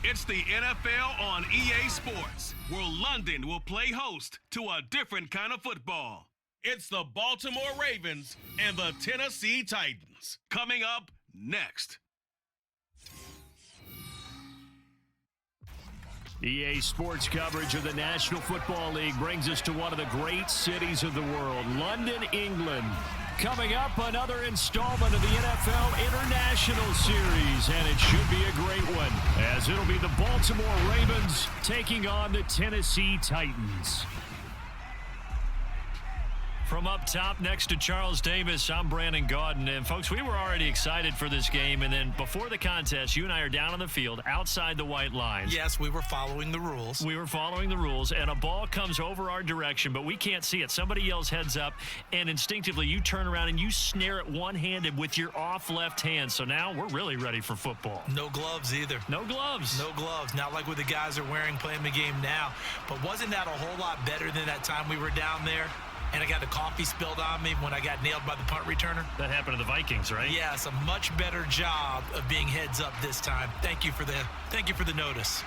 It's the NFL on EA Sports, where London will play host to a different kind of football. It's the Baltimore Ravens and the Tennessee Titans. Coming up next. EA Sports coverage of the National Football League brings us to one of the great cities of the world, London, England. Coming up, another installment of the NFL International Series, and it should be a great one, as it'll be the Baltimore Ravens taking on the Tennessee Titans. From up top next to Charles Davis, I'm Brandon Gaudin. And, folks, we were already excited for this game. And then before the contest, you and I are down on the field outside the white lines. Yes, we were following the rules. We were following the rules, and a ball comes over our direction, but we can't see it. Somebody yells heads up, and instinctively you turn around and you snare it one-handed with your off left hand. So now we're really ready for football. No gloves either. No gloves. No gloves. Not like what the guys are wearing playing the game now. But wasn't that a whole lot better than that time we were down there? And I got the coffee spilled on me when I got nailed by the punt returner. That happened to the Vikings, right? Yes, a much better job of being heads up this time. Thank you for the notice.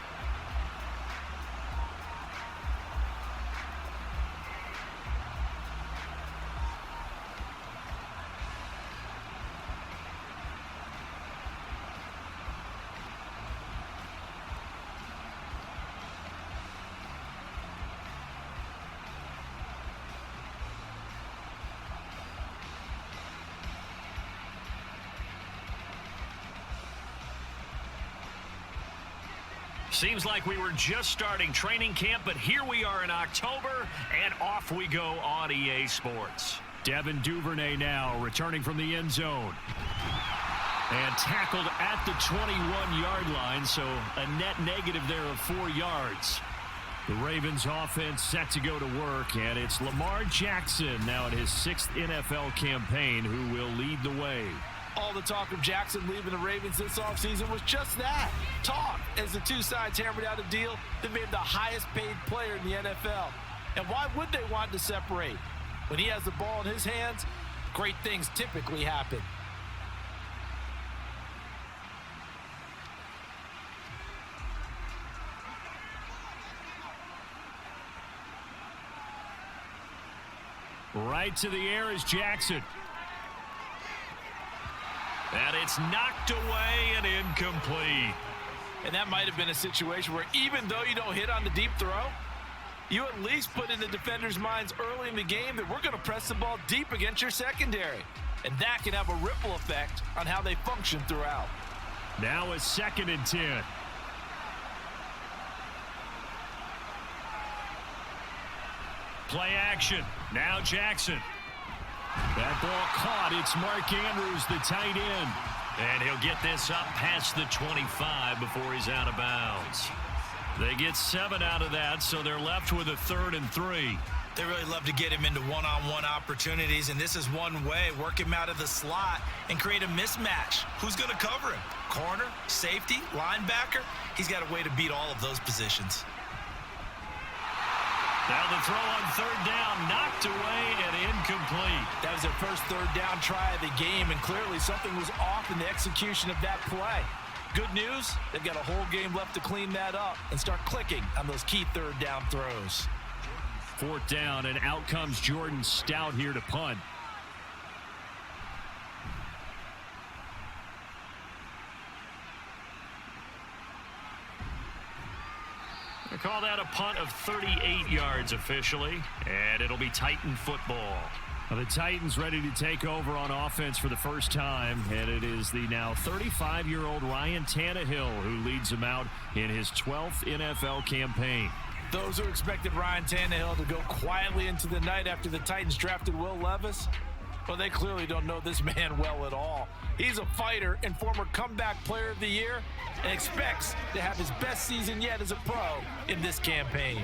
Seems like we were just starting training camp, but here we are in October, and off we go on EA Sports. Devin Duvernay now returning from the end zone. And tackled at the 21-yard line, so a net negative there of 4 yards. The Ravens offense set to go to work, and it's Lamar Jackson now in his 6th NFL campaign who will lead the way. All the talk of Jackson leaving the Ravens this offseason was just that, talk, as the two sides hammered out a deal that made him the highest paid player in the NFL. And why would they want to separate? When he has the ball in his hands, great things typically happen. Right to the air is Jackson. And it's knocked away and incomplete. And that might have been a situation where even though you don't hit on the deep throw, you at least put in the defenders' minds early in the game that we're going to press the ball deep against your secondary. And that can have a ripple effect on how they function throughout. Now a 2nd and 10. Play action. Now Jackson. That ball caught. It's Mark Andrews, the tight end. And he'll get this up past the 25 before he's out of bounds. They get 7 out of that, so they're left with a 3rd and 3. They really love to get him into one-on-one opportunities, and this is one way, work him out of the slot and create a mismatch. Who's going to cover him? Corner, safety, linebacker? He's got a way to beat all of those positions. Now the throw on 3rd down, knocked away and incomplete. That was their first 3rd down try of the game, and clearly something was off in the execution of that play. Good news, they've got a whole game left to clean that up and start clicking on those key 3rd down throws. 4th down, and out comes Jordan Stout here to punt. They call that a punt of 38 yards officially, and it'll be Titan football. Now the Titans ready to take over on offense for the first time, and it is the now 35-year-old Ryan Tannehill who leads them out in his 12th NFL campaign. Those who expected Ryan Tannehill to go quietly into the night after the Titans drafted Will Levis, well, they clearly don't know this man well at all. He's a fighter and former comeback player of the year and expects to have his best season yet as a pro in this campaign.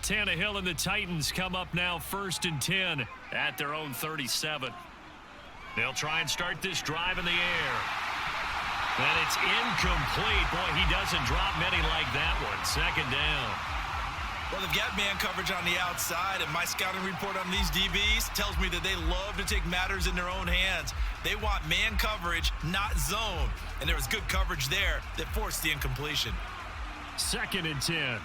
Tannehill and the Titans come up now 1st and 10 at their own 37. They'll try and start this drive in the air. And it's incomplete. Boy, he doesn't drop many like that one. 2nd down. Well, they've got man coverage on the outside, and my scouting report on these DBs tells me that they love to take matters in their own hands. They want man coverage, not zone. And there was good coverage there that forced the incompletion. 2nd and 10.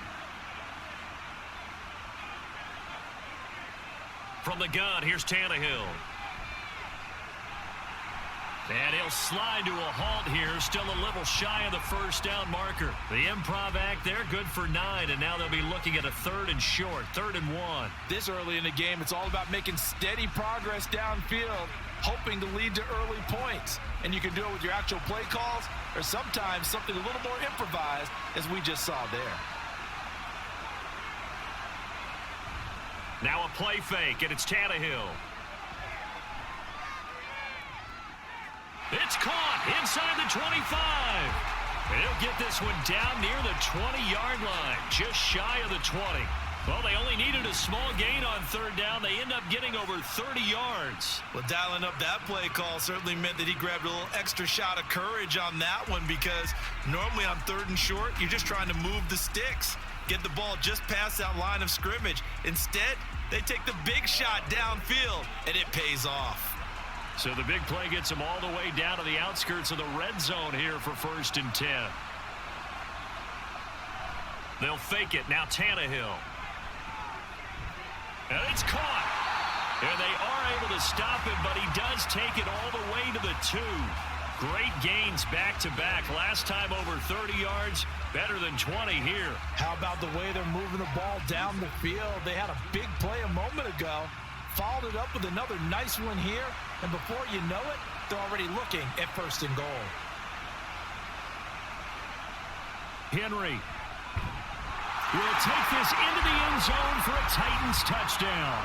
From the gun, here's Tannehill. And he'll slide to a halt here, still a little shy of the first down marker. The improv act there, good for 9, and now they'll be looking at a 3rd and short, 3rd and 1. This early in the game, it's all about making steady progress downfield, hoping to lead to early points. And you can do it with your actual play calls, or sometimes something a little more improvised, as we just saw there. Now a play fake, and it's Tannehill. It's caught inside the 25. And he'll get this one down near the 20-yard line, just shy of the 20. Well, they only needed a small gain on 3rd down. They end up getting over 30 yards. Well, dialing up that play call certainly meant that he grabbed a little extra shot of courage on that one, because normally on 3rd and short, you're just trying to move the sticks, get the ball just past that line of scrimmage. Instead, they take the big shot downfield, and it pays off. So the big play gets them all the way down to the outskirts of the red zone here for 1st and 10. They'll fake it. Now Tannehill. And it's caught. And they are able to stop him, but he does take it all the way to the 2. Great gains back-to-back. Last time over 30 yards, better than 20 here. How about the way they're moving the ball down the field? They had a big play a moment ago, followed it up with another nice one here, and before you know it, they're already looking at 1st and goal. Henry will take this into the end zone for a Titans touchdown.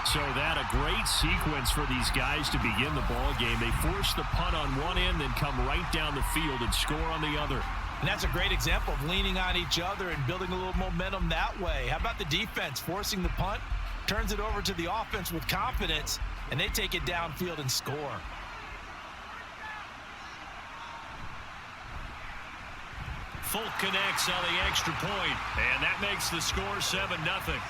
So that a great sequence for these guys to begin the ball game. They force the punt on one end, then come right down the field and score on the other. And that's a great example of leaning on each other and building a little momentum that way. How about the defense forcing the punt, turns it over to the offense with confidence, and they take it downfield and score. Folk connects on the extra point, and that makes the score 7-0.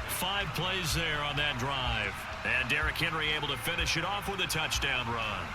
5 plays there on that drive. And Derrick Henry able to finish it off with a touchdown run.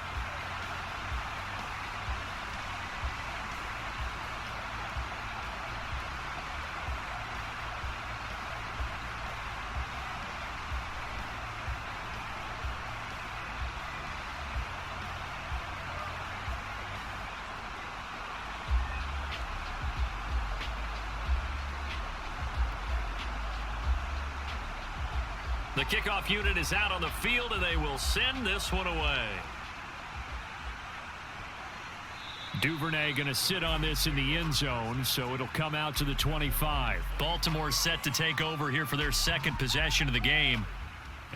The kickoff unit is out on the field, and they will send this one away. Duvernay going to sit on this in the end zone, so it'll come out to the 25. Baltimore set to take over here for their 2nd possession of the game.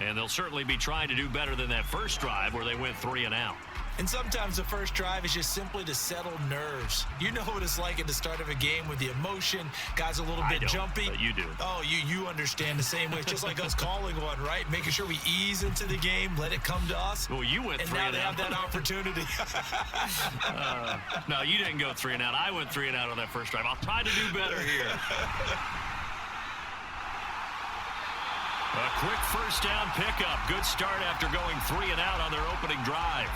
And they'll certainly be trying to do better than that first drive where they went 3 and out. And sometimes the first drive is just simply to settle nerves. You know what it's like at the start of a game with the emotion. Guys a little bit jumpy. But you do. Oh, you understand the same way. It's just like us calling one, right? Making sure we ease into the game, let it come to us. Well, you went 3 and out. And now they have that opportunity. No, you didn't go 3 and out. I went 3 and out on that first drive. I'll try to do better here. A quick first down pickup. Good start after going 3 and out on their opening drive.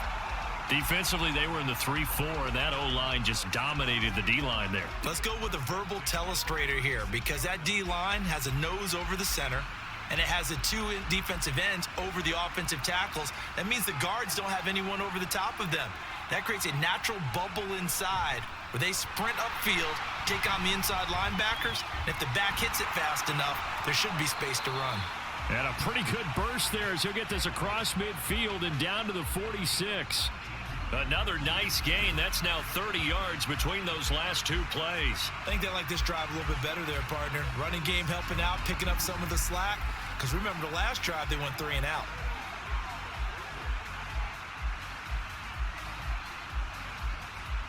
Defensively, they were in the 3-4, and that O-line just dominated the D-line there. Let's go with a verbal telestrator here, because that D-line has a nose over the center, and it has the 2 defensive ends over the offensive tackles. That means the guards don't have anyone over the top of them. That creates a natural bubble inside where they sprint upfield, take on the inside linebackers, and if the back hits it fast enough, there should be space to run. And a pretty good burst there as he'll get this across midfield and down to the 46. Another nice gain. That's now 30 yards between those last 2 plays. I think they like this drive a little bit better there, partner. Running game helping out, picking up some of the slack. Because remember, the last drive, they went 3 and out.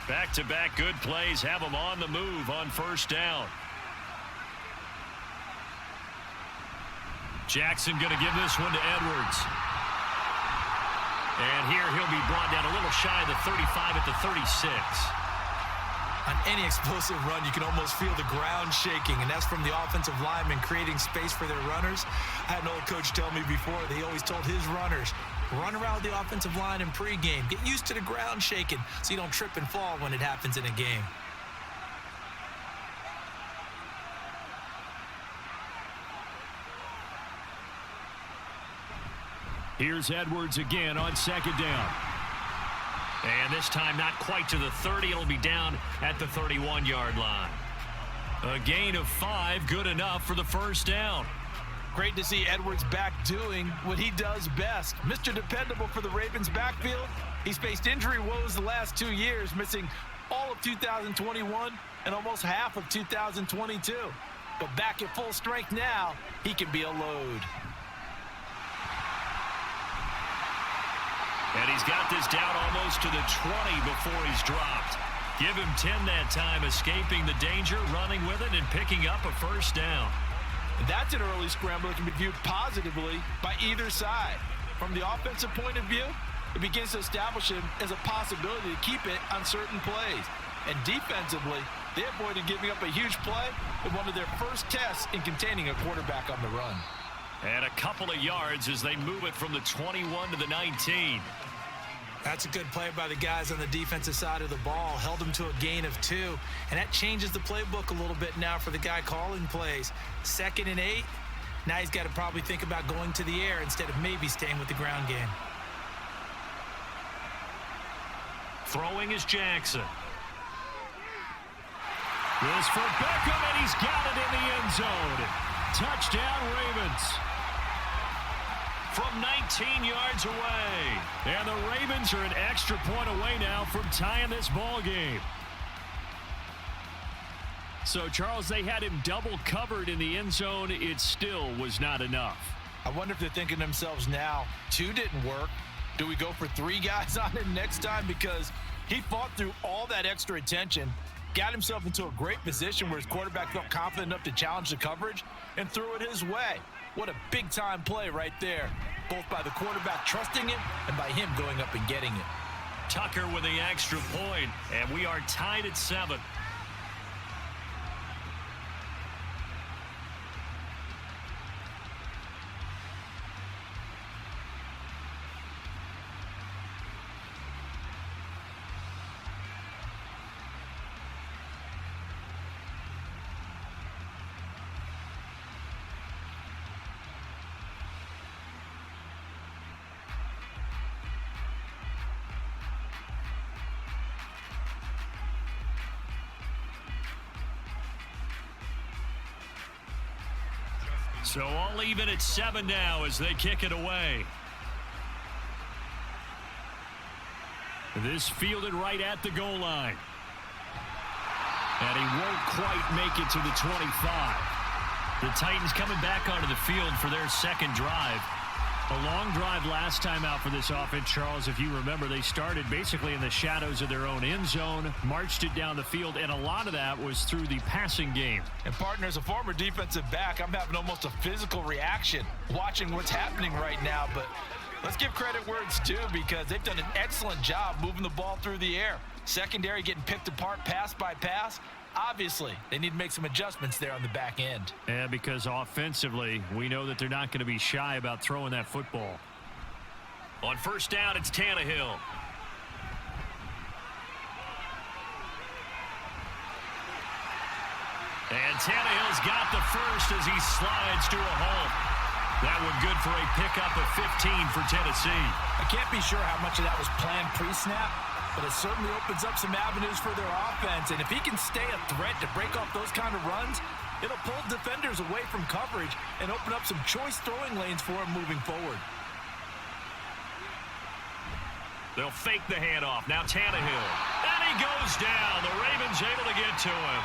Back-to-back good plays have them on the move on first down. Jackson going to give this one to Edwards. And here he'll be brought down a little shy of the 35 at the 36. On any explosive run, you can almost feel the ground shaking, and that's from the offensive linemen creating space for their runners. I had an old coach tell me before that he always told his runners, run around the offensive line in pregame. Get used to the ground shaking so you don't trip and fall when it happens in a game. Here's Edwards again on second down. And this time not quite to the 30. It'll be down at the 31-yard line. A gain of 5, good enough for the first down. Great to see Edwards back doing what he does best. Mr. Dependable for the Ravens backfield. He's faced injury woes the last 2 years, missing all of 2021 and almost half of 2022. But back at full strength now, he can be a load. And he's got this down almost to the 20 before he's dropped. Give him 10 that time, escaping the danger, running with it, and picking up a first down. That's an early scramble that can be viewed positively by either side. From the offensive point of view, it begins to establish him as a possibility to keep it on certain plays. And defensively, they avoided giving up a huge play in one of their first tests in containing a quarterback on the run. And a couple of yards as they move it from the 21 to the 19. That's a good play by the guys on the defensive side of the ball. Held them to a gain of 2. And that changes the playbook a little bit now for the guy calling plays. 2nd and 8. Now he's got to probably think about going to the air instead of maybe staying with the ground game. Throwing is Jackson. This for Beckham, and he's got it in the end zone. Touchdown, Ravens. From 19 yards away. And the Ravens are an extra point away now from tying this ball game. So, Charles, they had him double covered in the end zone. It still was not enough. I wonder if they're thinking to themselves now, 2 didn't work. Do we go for 3 guys on it next time? Because he fought through all that extra attention, got himself into a great position where his quarterback felt confident enough to challenge the coverage and threw it his way. What a big-time play right there, both by the quarterback trusting him and by him going up and getting it. Tucker with the extra point, and we are tied at 7. So all even at 7 now as they kick it away. This fielded right at the goal line. And he won't quite make it to the 25. The Titans coming back onto the field for their second drive. A long drive last time out for this offense, Charles. If you remember, they started basically in the shadows of their own end zone, marched it down the field, and a lot of that was through the passing game. And, partner, as a former defensive back, I'm having almost a physical reaction watching what's happening right now. But let's give credit where it's due because they've done an excellent job moving the ball through the air. Secondary getting picked apart pass by pass. Obviously, they need to make some adjustments there on the back end. Yeah, because offensively, we know that they're not going to be shy about throwing that football. On first down, it's Tannehill. And Tannehill's got the first as he slides to a hole. That one good for a pickup of 15 for Tennessee. I can't be sure how much of that was planned pre-snap, but it certainly opens up some avenues for their offense. And if he can stay a threat to break off those kind of runs, it'll pull defenders away from coverage and open up some choice throwing lanes for him moving forward. They'll fake the handoff. Now Tannehill. And he goes down. The Ravens able to get to him.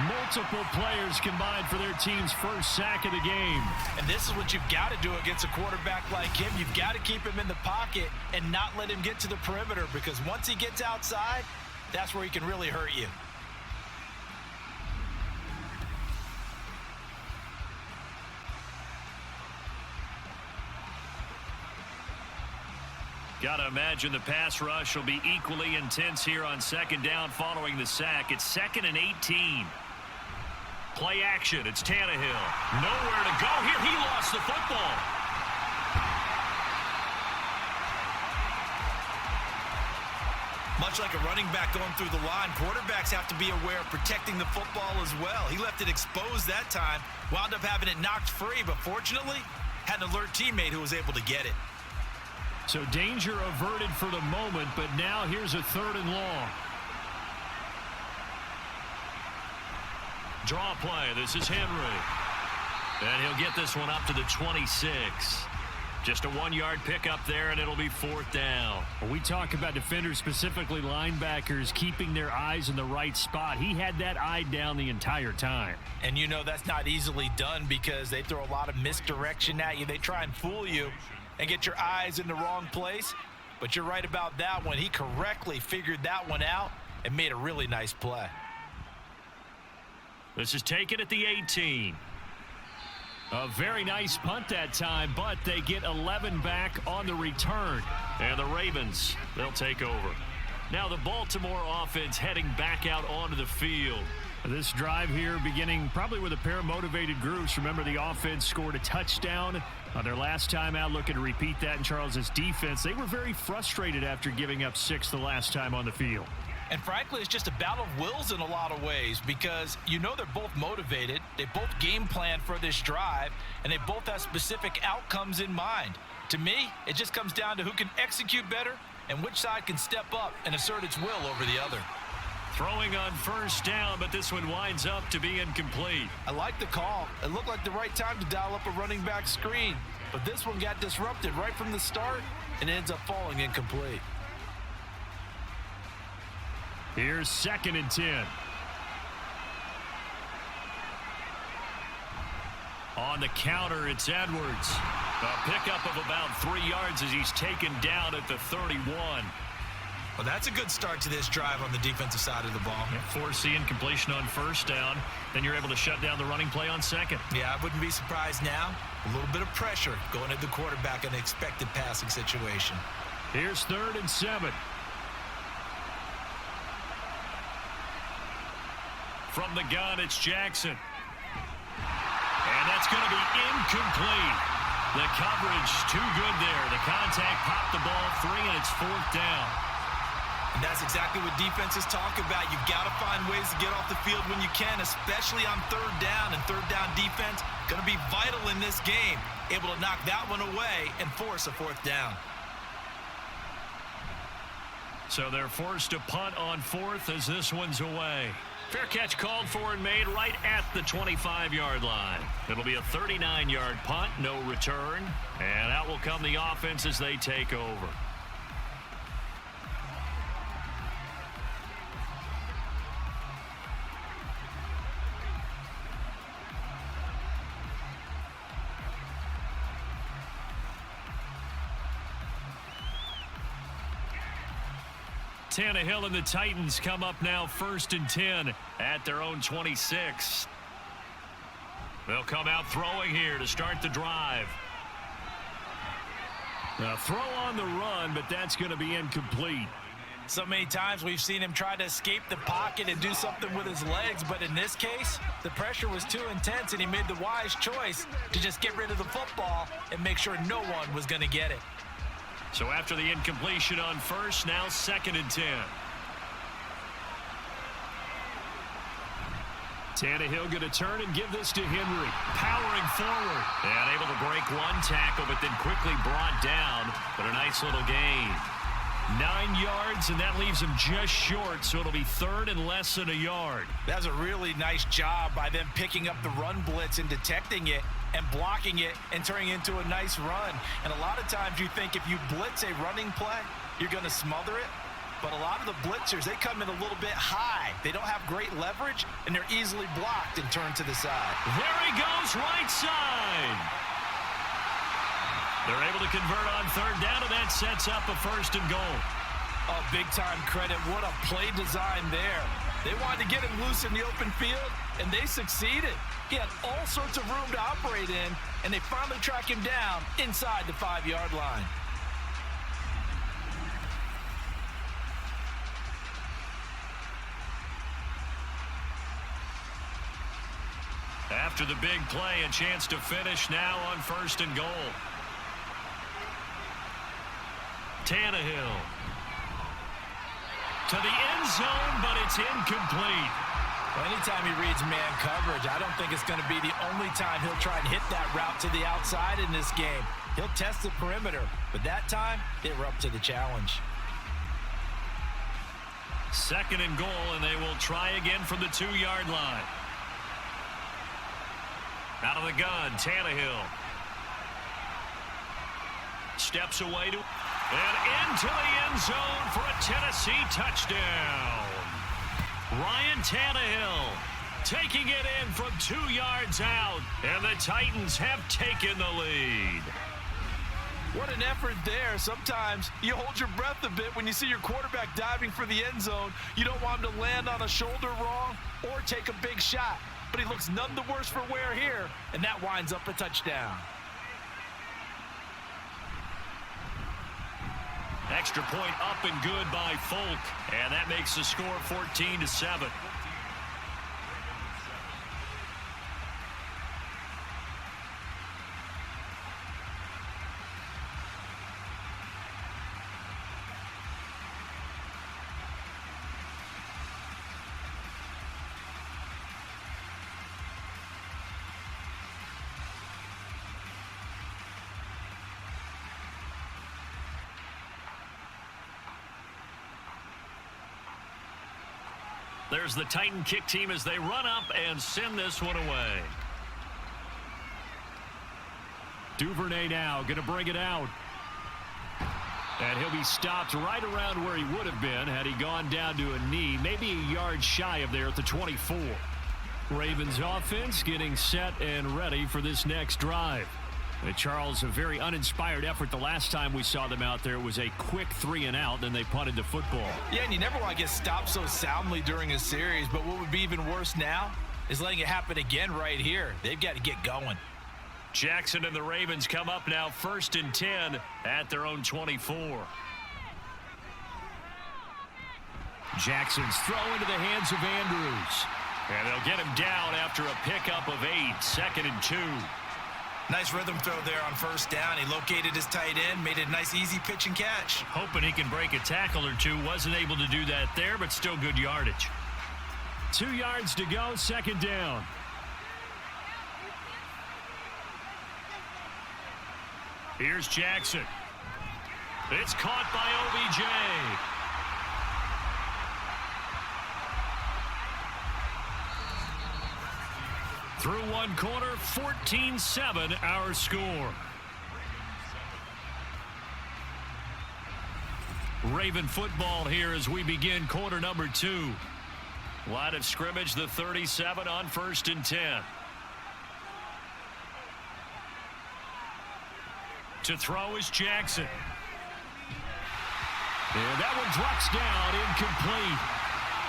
Multiple players combined for their team's first sack of the game. And this is what you've got to do against a quarterback like him. You've got to keep him in the pocket and not let him get to the perimeter because once he gets outside, that's where he can really hurt you. Got to imagine the pass rush will be equally intense here on second down following the sack. It's 2nd and 18. Play action. It's Tannehill. Nowhere to go here. He lost the football. Much like a running back going through the line, quarterbacks have to be aware of protecting the football as well. He left it exposed that time, wound up having it knocked free, but fortunately, had an alert teammate who was able to get it. So danger averted for the moment, but now here's a 3rd and long. Draw play. This is Henry. And he'll get this one up to the 26. Just a 1-yard pickup there, and it'll be 4th down. When we talk about defenders, specifically linebackers, keeping their eyes in the right spot, he had that eye down the entire time. And you know that's not easily done because they throw a lot of misdirection at you. They try and fool you and get your eyes in the wrong place. But you're right about that one. He correctly figured that one out and made a really nice play. This is taken at the 18. A very nice punt that time, but they get 11 back on the return. And the Ravens, they'll take over. Now the Baltimore offense heading back out onto the field. This drive here beginning probably with a pair of motivated groups. Remember, the offense scored a touchdown on their last time out, looking to repeat that in Charles's defense. They were very frustrated after giving up 6 the last time on the field. And frankly, it's just a battle of wills in a lot of ways because you know they're both motivated. They both game plan for this drive, and they both have specific outcomes in mind. To me, it just comes down to who can execute better and which side can step up and assert its will over the other. Throwing on 1st down, but this one winds up to be incomplete. I like the call. It looked like the right time to dial up a running back screen, but this one got disrupted right from the start and ends up falling incomplete. Here's 2nd and 10. On the counter, it's Edwards. A pickup of about 3 yards as he's taken down at the 31. Well, that's a good start to this drive on the defensive side of the ball. Force the incompletion on 1st down. Then you're able to shut down the running play on 2nd. Yeah, I wouldn't be surprised now. A little bit of pressure going at the quarterback in an expected passing situation. Here's 3rd and 7. From the gun, it's Jackson. And that's going to be incomplete. The coverage too good there. The contact popped the ball free, and it's 4th down. And that's exactly what defenses talk about. You've got to find ways to get off the field when you can, especially on 3rd down. And 3rd down defense going to be vital in this game. Able to knock that one away and force a 4th down. So they're forced to punt on 4th as this one's away. Fair catch called for and made right at the 25-yard line. It'll be a 39-yard punt, no return. And out will come the offense as they take over. Tannehill and the Titans come up now 1st and 10 at their own 26. They'll come out throwing here to start the drive. A throw on the run, but that's going to be incomplete. So many times we've seen him try to escape the pocket and do something with his legs, but in this case, the pressure was too intense and he made the wise choice to just get rid of the football and make sure no one was going to get it. So after the incompletion on 1st, now 2nd and 10. Tannehill going to turn and give this to Henry. Powering forward. And able to break one tackle, but then quickly brought down. But a nice little gain. 9 yards, and that leaves him just short, so it'll be 3rd and less than a yard. That was a really nice job by them picking up the run blitz and detecting it and blocking it and turning it into a nice run. And a lot of times you think if you blitz a running play, you're going to smother it. But a lot of the blitzers, they come in a little bit high. They don't have great leverage, and they're easily blocked and turned to the side. There he goes, right side. They're able to convert on 3rd down, and that sets up a 1st and goal. Oh, big-time credit. What a play design there. They wanted to get him loose in the open field, and they succeeded. He had all sorts of room to operate in, and they finally track him down inside the 5-yard line. After the big play, a chance to finish now on 1st and goal. Tannehill to the end zone, but it's incomplete. Well, anytime he reads man coverage, I don't think it's going to be the only time he'll try and hit that route to the outside in this game. He'll test the perimeter, but that time, they were up to the challenge. 2nd and goal, and they will try again from the 2-yard line. Out of the gun, Tannehill. Steps away to and into the end zone for a Tennessee touchdown. Ryan Tannehill taking it in from 2 yards out, and the Titans have taken the lead. What an effort there. Sometimes you hold your breath a bit when you see your quarterback diving for the end zone. You don't want him to land on a shoulder wrong or take a big shot. But he looks none the worse for wear here, and that winds up a touchdown. Extra point up and good by Folk, and that makes the score 14-7. There's the Titan kick team as they run up and send this one away. Duvernay now going to bring it out. And he'll be stopped right around where he would have been had he gone down to a knee, maybe a yard shy of there at the 24. Ravens offense getting set and ready for this next drive. Charles, a very uninspired effort the last time we saw them out there. It was a quick 3-and-out, then they punted the football. Yeah, and you never want to get stopped so soundly during a series, but what would be even worse now is letting it happen again right here. They've got to get going. Jackson and the Ravens come up now 1st and 10 at their own 24. Jackson's throw into the hands of Andrews. And they'll get him down after a pickup of 8, 2nd and 2. Nice rhythm throw there on 1st down. He located his tight end, made it a nice, easy pitch and catch. Hoping he can break a tackle or two. Wasn't able to do that there, but still good yardage. 2 yards to go, 2nd down. Here's Jackson. It's caught by OBJ. Through one quarter, 14-7 our score. Raven football here as we begin quarter number 2. Line of scrimmage, the 37 on 1st and 10. To throw is Jackson. And that one drops down, incomplete.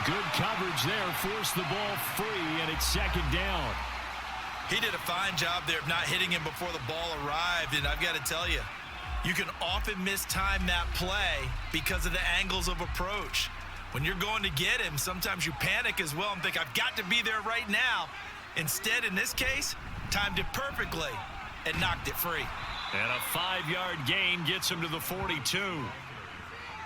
Good coverage there, forced the ball free, and it's 2nd down. He did a fine job there of not hitting him before the ball arrived, and I've got to tell you, you can often mistime that play because of the angles of approach. When you're going to get him, sometimes you panic as well and think, I've got to be there right now. Instead, in this case, timed it perfectly and knocked it free. And a 5-yard gain gets him to the 42.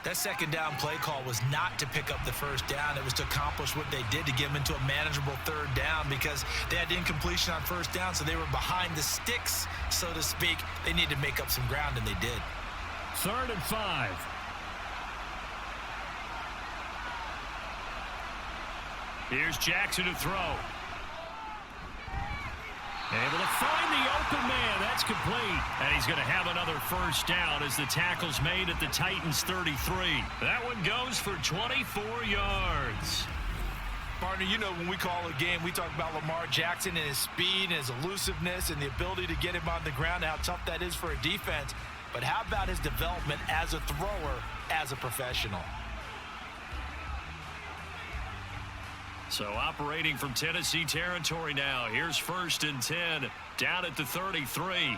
That 2nd down play call was not to pick up the 1st down. It was to accomplish what they did to get them into a manageable 3rd down because they had incompletion on 1st down, so they were behind the sticks, so to speak. They needed to make up some ground, and they did. 3rd and 5. Here's Jackson to throw. Able to find the open man. That's complete. And he's going to have another 1st down as the tackle's made at the Titans 33. That one goes for 24 yards. Partner, you know when we call a game, we talk about Lamar Jackson and his speed and his elusiveness and the ability to get him on the ground, how tough that is for a defense. But how about his development as a thrower, as a professional? So operating from Tennessee territory now. Here's 1st and 10 down at the 33.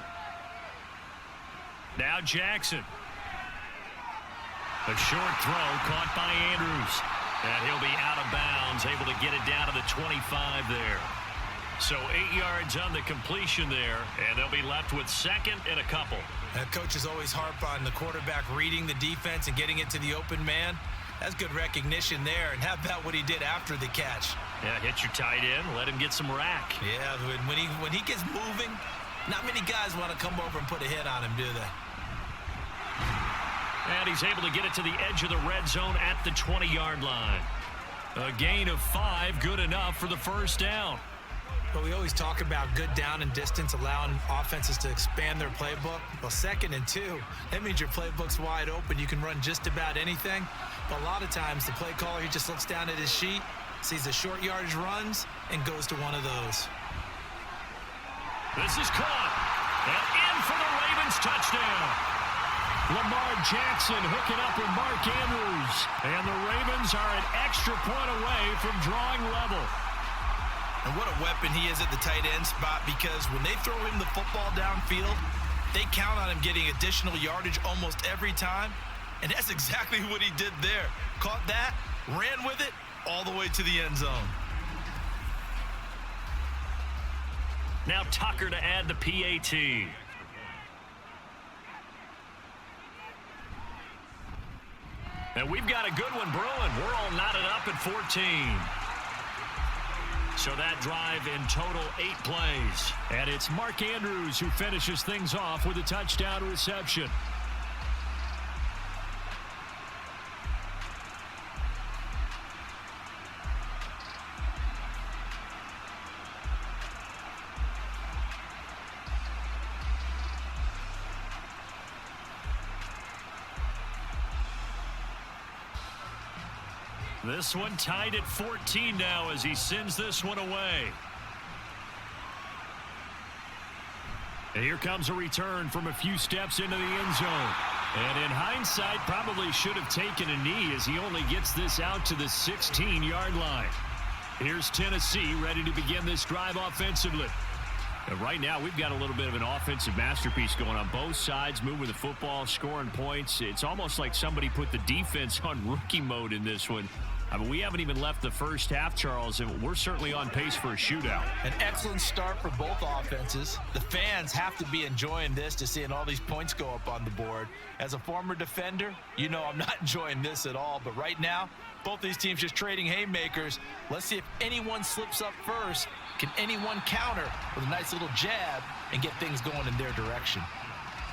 Now Jackson. A short throw caught by Andrews. And he'll be out of bounds, able to get it down to the 25 there. So 8 yards on the completion there, and they'll be left with second and a couple. Coaches always harp on the quarterback reading the defense and getting it to the open man. That's good recognition there. And how about what he did after the catch? Yeah, hit your tight end, let him get some rack. Yeah, when he gets moving, not many guys want to come over and put a hit on him, do they? And he's able to get it to the edge of the red zone at the 20-yard line. A gain of 5, good enough for the first down. But we always talk about good down and distance, allowing offenses to expand their playbook. Well, 2nd and 2, that means your playbook's wide open. You can run just about anything. But a lot of times, the play caller, he just looks down at his sheet, sees the short yardage runs, and goes to one of those. This is caught. And in for the Ravens touchdown. Lamar Jackson hooking up with Mark Andrews. And the Ravens are an extra point away from drawing level. And what a weapon he is at the tight end spot, because when they throw him the football downfield, they count on him getting additional yardage almost every time. And that's exactly what he did there. Caught that, ran with it, all the way to the end zone. Now Tucker to add the PAT. And we've got a good one brewing. We're all knotted up at 14. So that drive in total 8 plays. And it's Mark Andrews who finishes things off with a touchdown reception. This one tied at 14 now as he sends this one away. And here comes a return from a few steps into the end zone. And in hindsight, probably should have taken a knee as he only gets this out to the 16-yard line. Here's Tennessee ready to begin this drive offensively. And right now, we've got a little bit of an offensive masterpiece going on both sides, moving the football, scoring points. It's almost like somebody put the defense on rookie mode in this one. I mean, we haven't even left the first half, Charles, and we're certainly on pace for a shootout. An excellent start for both offenses. The fans have to be enjoying this, to seeing all these points go up on the board. As a former defender, you know I'm not enjoying this at all. But right now, both these teams just trading haymakers. Let's see if anyone slips up first. Can anyone counter with a nice little jab and get things going in their direction?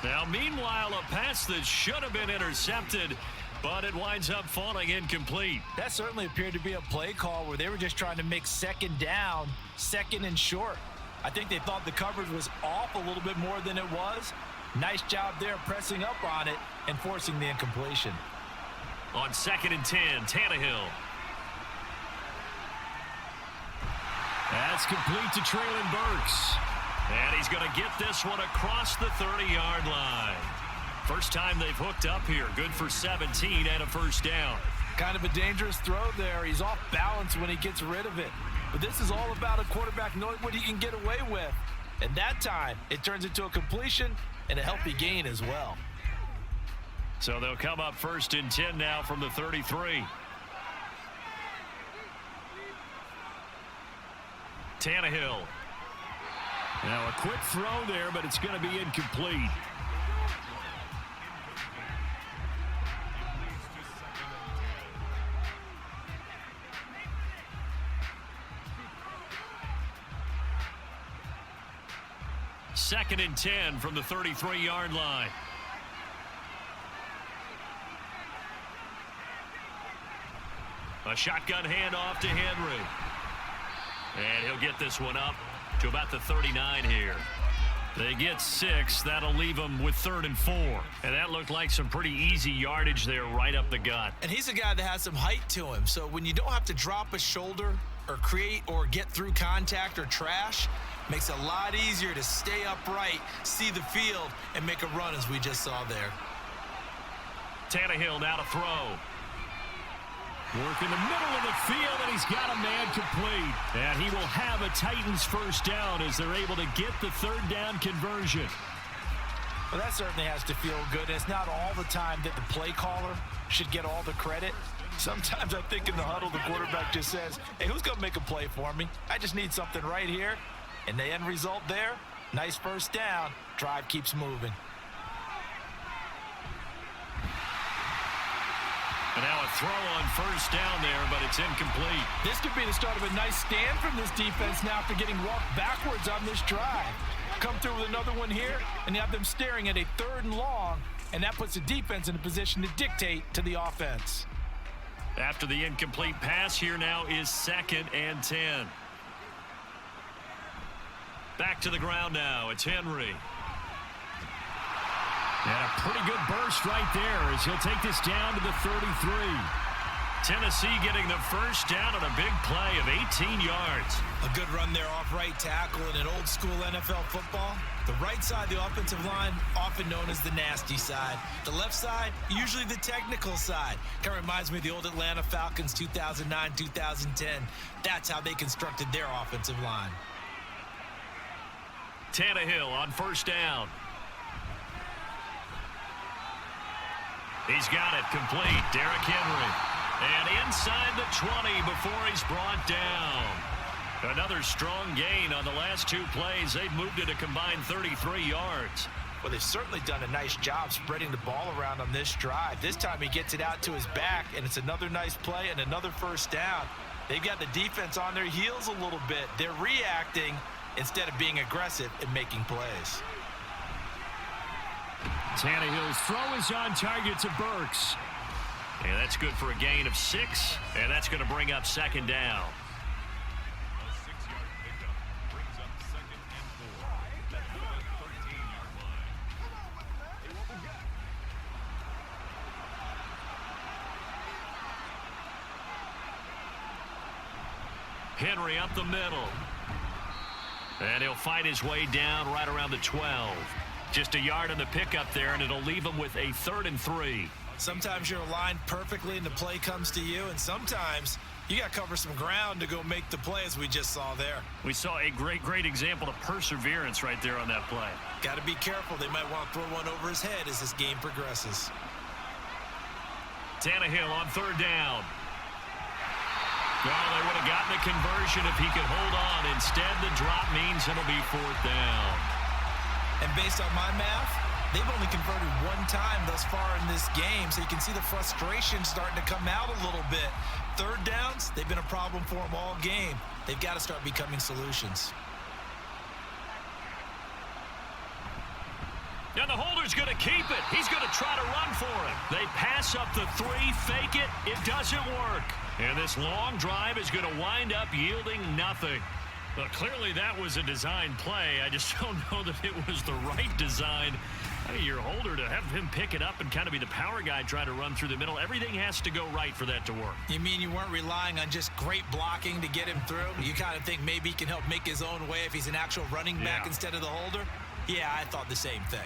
Now, meanwhile, a pass that should have been intercepted, but it winds up falling incomplete. That certainly appeared to be a play call where they were just trying to make second down, second and short. I think they thought the coverage was off a little bit more than it was. Nice job there pressing up on it and forcing the incompletion. On 2nd and 10, Tannehill. That's complete to Traylon Burks. And he's going to get this one across the 30-yard line. First time they've hooked up here. Good for 17 and a first down. Kind of a dangerous throw there. He's off balance when he gets rid of it. But this is all about a quarterback knowing what he can get away with. And that time, it turns into a completion and a healthy gain as well. So they'll come up 1st and 10 now from the 33. Tannehill. Now a quick throw there, but it's going to be incomplete. Second and 10 from the 33-yard line. A shotgun handoff to Henry. And he'll get this one up to about the 39 here. They get 6. That'll leave them with 3rd and 4. And that looked like some pretty easy yardage there right up the gut. And he's a guy that has some height to him. So when you don't have to drop a shoulder or create or get through contact or trash, makes it a lot easier to stay upright, see the field, and make a run as we just saw there. Tannehill now to throw. Work in the middle of the field, and he's got a man complete. And he will have a Titans first down as they're able to get the 3rd down conversion. Well, that certainly has to feel good. It's not all the time that the play caller should get all the credit. Sometimes I think in the huddle, the quarterback just says, hey, who's going to make a play for me? I just need something right here. And the end result there, nice first down. Drive keeps moving. And now a throw on first down there, but it's incomplete. This could be the start of a nice stand from this defense now after getting walked backwards on this drive. Come through with another one here, and you have them staring at a 3rd and long, and that puts the defense in a position to dictate to the offense. After the incomplete pass, here now is 2nd and 10. Back to the ground now. It's Henry. And a pretty good burst right there as he'll take this down to the 33. Tennessee getting the first down on a big play of 18 yards. A good run there off right tackle in an old school NFL football. The right side, the offensive line, often known as the nasty side. The left side, usually the technical side. Kind of reminds me of the old Atlanta Falcons 2009-2010. That's how they constructed their offensive line. Tannehill on first down. He's got it complete. Derrick Henry. And inside the 20 before he's brought down. Another strong gain on the last 2 plays. They've moved it a combined 33 yards. Well, they've certainly done a nice job spreading the ball around on this drive. This time he gets it out to his back, and it's another nice play and another first down. They've got the defense on their heels a little bit. They're reacting instead of being aggressive and making plays. Tannehill's throw is on target to Burks. And that's good for a gain of 6, and that's going to bring up 2nd down. A 6-yard pickup brings up 2nd and 4. At the 13-yard line. Henry up the middle. And he'll fight his way down right around the 12. Just a yard on the pickup there, and it'll leave him with a 3rd and 3. Sometimes you're aligned perfectly and the play comes to you, and sometimes you got to cover some ground to go make the play, as we just saw there. We saw a great example of perseverance right there on that play. Got to be careful. They might want to throw one over his head as this game progresses. Tannehill on 3rd down. Well, they would have gotten a conversion if he could hold on. Instead, the drop means it'll be 4th down. And based on my math, they've only converted 1 time thus far in this game, so you can see the frustration starting to come out a little bit. 3rd downs, they've been a problem for them all game. They've got to start becoming solutions. And the holder's going to keep it. He's going to try to run for it. They pass up the 3, fake it. It doesn't work. And this long drive is going to wind up yielding nothing. Well, clearly that was a design play. I just don't know that it was the right design. I mean, your holder, to have him pick it up and kind of be the power guy trying to run through the middle, everything has to go right for that to work. You mean you weren't relying on just great blocking to get him through? You kind of think maybe he can help make his own way if he's an actual running back instead of the holder? Yeah, I thought the same thing.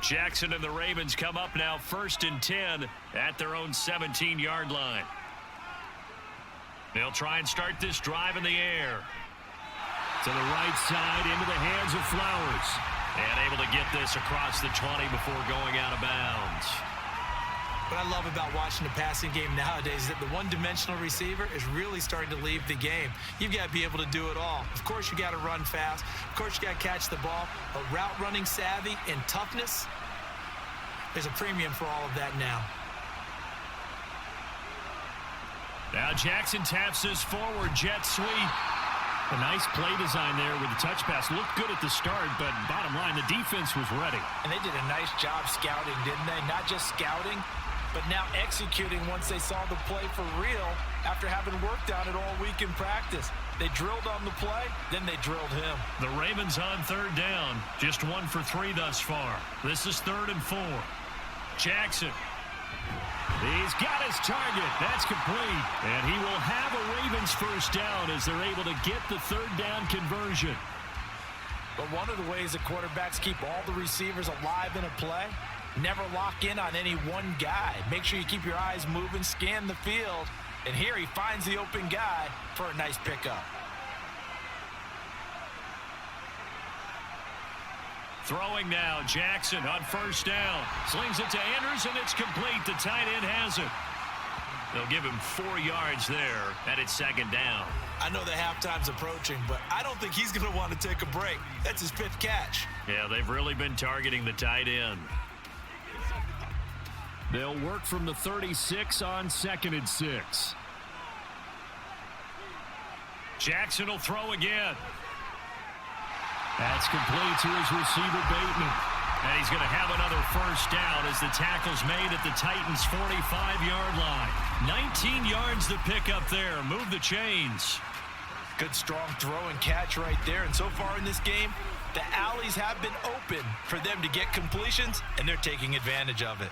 Jackson and the Ravens come up now 1st and 10 at their own 17-yard line. They'll try and start this drive in the air. To the right side, into the hands of Flowers. And able to get this across the 20 before going out of bounds. What I love about watching the passing game nowadays is that the one-dimensional receiver is really starting to leave the game. You've got to be able to do it all. Of course, you got to run fast. Of course, you got to catch the ball. But route running savvy and toughness, there's a premium for all of that now. Now Jackson taps this forward jet sweep. A nice play design there with the touch pass. Looked good at the start, but bottom line, the defense was ready. And they did a nice job scouting, didn't they? Not just scouting, but now executing once they saw the play for real after having worked on it all week in practice. They drilled on the play, then they drilled him. The Ravens on 3rd down. Just 1 for 3 thus far. This is 3rd and 4. Jackson. He's got his target. That's complete. And he will have a Ravens first down as they're able to get the 3rd down conversion. But one of the ways that quarterbacks keep all the receivers alive in a play, never lock in on any one guy. Make sure you keep your eyes moving, scan the field. And here he finds the open guy for a nice pickup. Throwing now, Jackson on first down. Slings it to Andrews, and it's complete. The tight end has it. They'll give him 4 yards there, and it's second down. I know the halftime's approaching, but I don't think he's going to want to take a break. That's his 5th catch. Yeah, they've really been targeting the tight end. They'll work from the 36 on 2nd and 6. Jackson will throw again. That's complete to his receiver, Bateman. And he's going to have another first down as the tackle's made at the Titans' 45-yard line. 19 yards to pick up there. Move the chains. Good, strong throw and catch right there. And so far in this game, the alleys have been open for them to get completions, and they're taking advantage of it.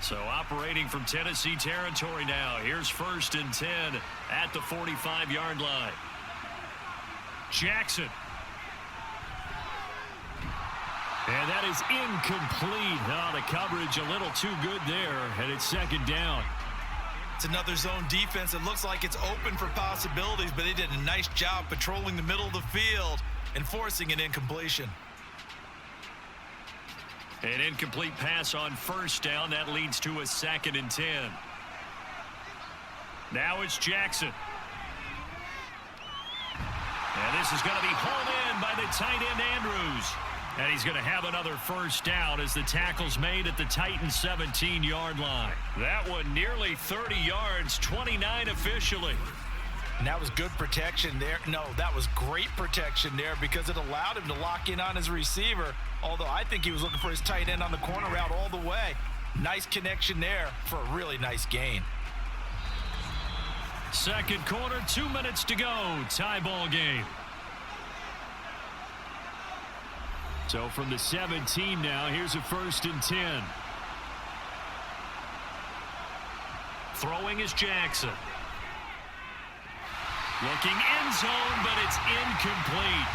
So operating from Tennessee territory now. Here's 1st and 10 at the 45-yard line. Jackson. And that is incomplete. Oh, the coverage a little too good there, and it's second down. It's another zone defense. It looks like it's open for possibilities, but they did a nice job patrolling the middle of the field and forcing an incompletion. An incomplete pass on first down. That leads to a 2nd and 10. Now it's Jackson. And this is going to be hauled in by the tight end, Andrews. And he's going to have another first down as the tackle's made at the Titans' 17-yard line. That one nearly 30 yards, 29 officially. And that was good protection there. No, that was great protection there because it allowed him to lock in on his receiver, although I think he was looking for his tight end on the corner route all the way. Nice connection there for a really nice gain. Second quarter, 2 minutes to go. Tie ball game. So from the 17 now, here's a 1st and 10. Throwing is Jackson. Looking end zone, but it's incomplete.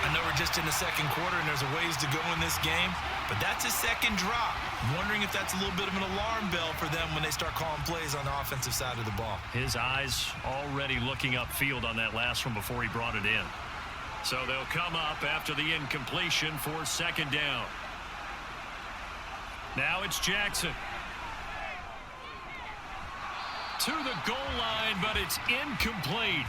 I know we're just in the second quarter and there's a ways to go in this game, but that's his second drop. I'm wondering if that's a little bit of an alarm bell for them when they start calling plays on the offensive side of the ball. His eyes already looking upfield on that last one before he brought it in. So they'll come up after the incompletion for second down. Now it's Jackson. To the goal line, but it's incomplete.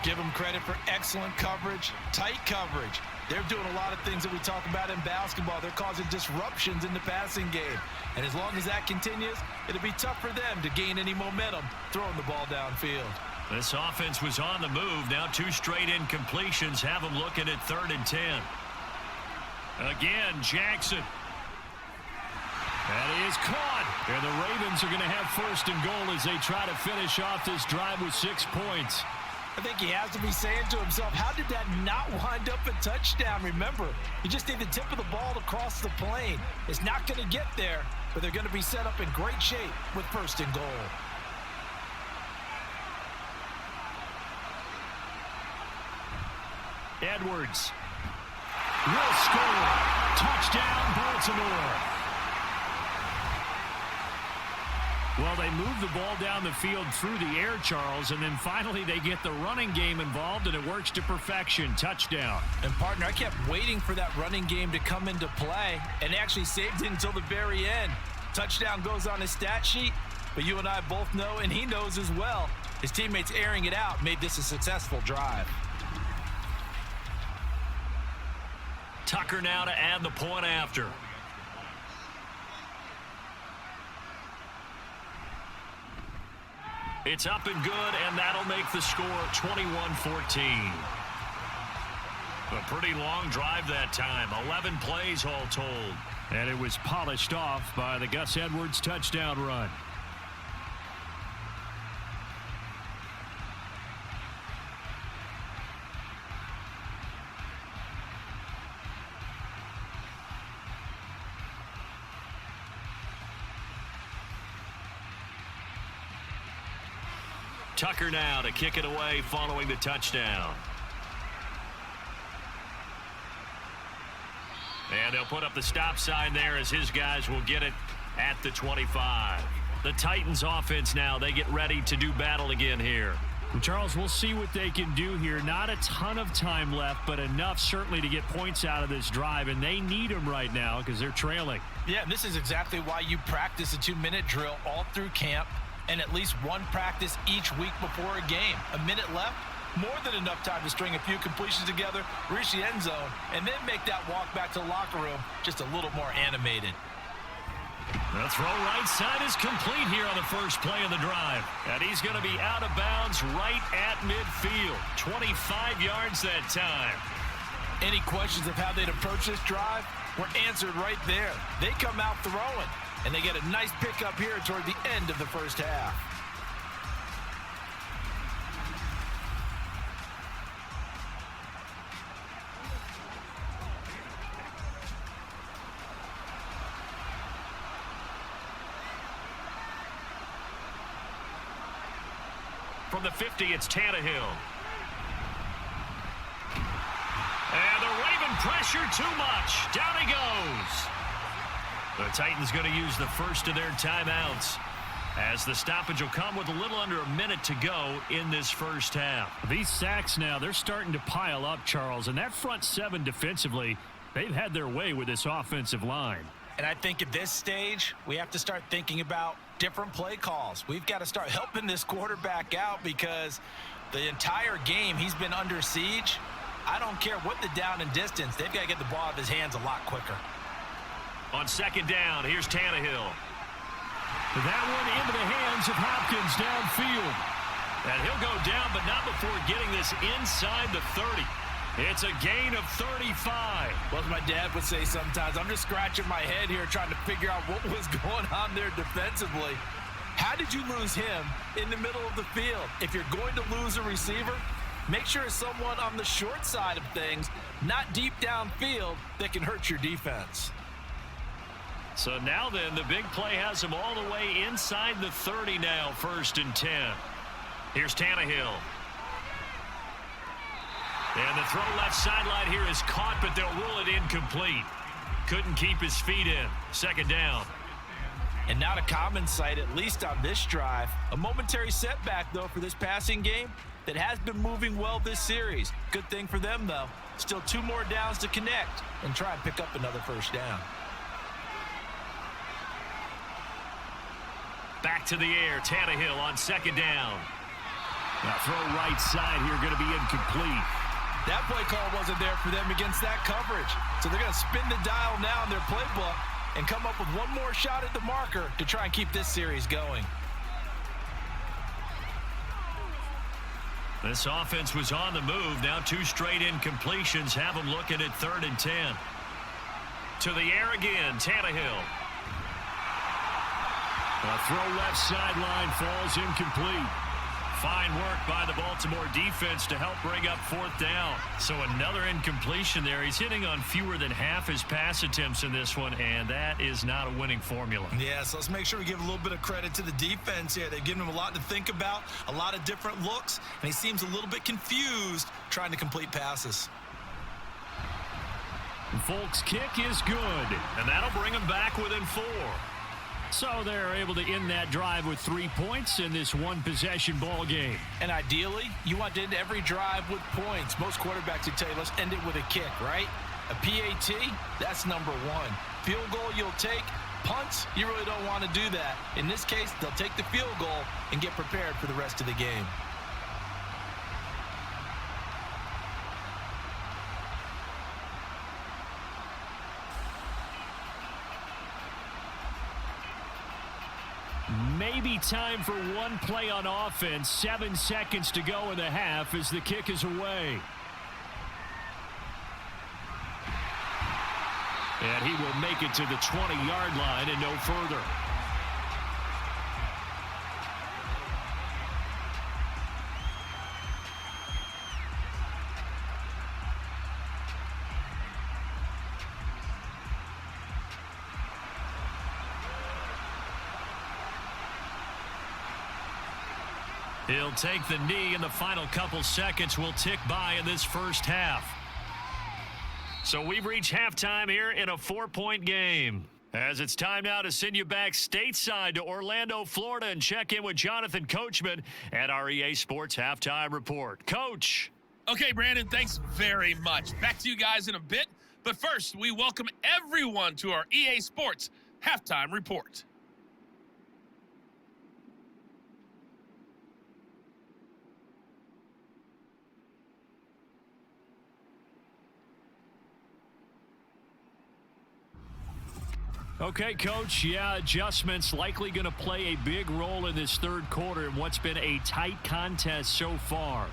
Give them credit for excellent coverage, tight coverage. They're doing a lot of things that we talk about in basketball. They're causing disruptions in the passing game. And as long as that continues, it'll be tough for them to gain any momentum throwing the ball downfield. This offense was on the move. Now 2 straight incompletions have them looking at 3rd and 10. Again, Jackson. That is caught. And the Ravens are going to have 1st and goal as they try to finish off this drive with 6 points. I think he has to be saying to himself, how did that not wind up a touchdown? Remember, you just need the tip of the ball to cross the plane. It's not going to get there, but they're going to be set up in great shape with 1st and goal. Edwards will score. Touchdown, Baltimore. Well, they move the ball down the field through the air, Charles, and then finally they get the running game involved, and it works to perfection. Touchdown. And, partner, I kept waiting for that running game to come into play and actually saved it until the very end. Touchdown goes on his stat sheet, but you and I both know, and he knows as well, his teammates airing it out made this a successful drive. Tucker now to add the point after. It's up and good, and that'll make the score 21-14. A pretty long drive that time. 11 plays all told. And it was polished off by the Gus Edwards touchdown run. Tucker now to kick it away following the touchdown. And they'll put up the stop sign there as his guys will get it at the 25. The Titans offense now, they get ready to do battle again here. And Charles, we'll see what they can do here. Not a ton of time left, but enough certainly to get points out of this drive, and they need them right now because they're trailing. Yeah, and this is exactly why you practice a 2-minute drill all through camp and at least one practice each week before a game. A minute left, more than enough time to string a few completions together, reach the end zone, and then make that walk back to the locker room just a little more animated. The throw right side is complete here on the first play of the drive. And he's going to be out of bounds right at midfield. 25 yards that time. Any questions of how they'd approach this drive were answered right there. They come out throwing, and they get a nice pickup here toward the end of the first half. From the 50, it's Tannehill. And the Raven pressure too much. Down he goes. The Titans going to use the first of their timeouts as the stoppage will come with a little under a minute to go in this first half. These sacks now, they're starting to pile up, Charles, and that front seven defensively, they've had their way with this offensive line. And I think at this stage, we have to start thinking about different play calls. We've got to start helping this quarterback out because the entire game he's been under siege. I don't care what the down and distance. They've got to get the ball out of his hands a lot quicker. On second down, here's Tannehill. That one into the hands of Hopkins downfield. And he'll go down, but not before getting this inside the 30. It's a gain of 35. Well, as my dad would say sometimes, I'm just scratching my head here trying to figure out what was going on there defensively. How did you lose him in the middle of the field? If you're going to lose a receiver, make sure it's someone on the short side of things, not deep downfield, that can hurt your defense. So now then, the big play has him all the way inside the 30 now, 1st and 10. Here's Tannehill. And the throw left sideline here is caught, but they'll rule it incomplete. Couldn't keep his feet in. Second down. And not a common sight, at least on this drive. A momentary setback, though, for this passing game that has been moving well this series. Good thing for them, though. Still 2 more downs to connect and try and pick up another first down. Back to the air, Tannehill on second down. Now throw right side here, going to be incomplete. That play call wasn't there for them against that coverage. So they're going to spin the dial now in their playbook and come up with one more shot at the marker to try and keep this series going. This offense was on the move. Now 2 straight incompletions have them looking at 3rd and 10. To the air again, Tannehill. A throw left sideline falls incomplete. Fine work by the Baltimore defense to help bring up 4th down. So another incompletion there. He's hitting on fewer than half his pass attempts in this one, and that is not a winning formula. Yeah, so let's make sure we give a little bit of credit to the defense here. They've given him a lot to think about, a lot of different looks, and he seems a little bit confused trying to complete passes. Folks' kick is good, and that'll bring him back within 4. So they're able to end that drive with 3 points in this one-possession ball game. And ideally, you want to end every drive with points. Most quarterbacks would tell you, let's end it with a kick, right? A PAT, that's number 1. Field goal you'll take. Punts, you really don't want to do that. In this case, they'll take the field goal and get prepared for the rest of the game. Maybe time for one play on offense. 7 seconds to go in the half as the kick is away. And he will make it to the 20-yard line and no further. He'll take the knee, and the final couple seconds will tick by in this first half. So we've reached halftime here in a 4-point game. As it's time now to send you back stateside to Orlando, Florida, and check in with Jonathan Coachman at our EA Sports Halftime Report. Coach. Okay, Brandon, thanks very much. Back to you guys in a bit. But first, we welcome everyone to our EA Sports Halftime Report. Okay, Coach, adjustments likely going to play a big role in this third quarter in what's been a tight contest so far.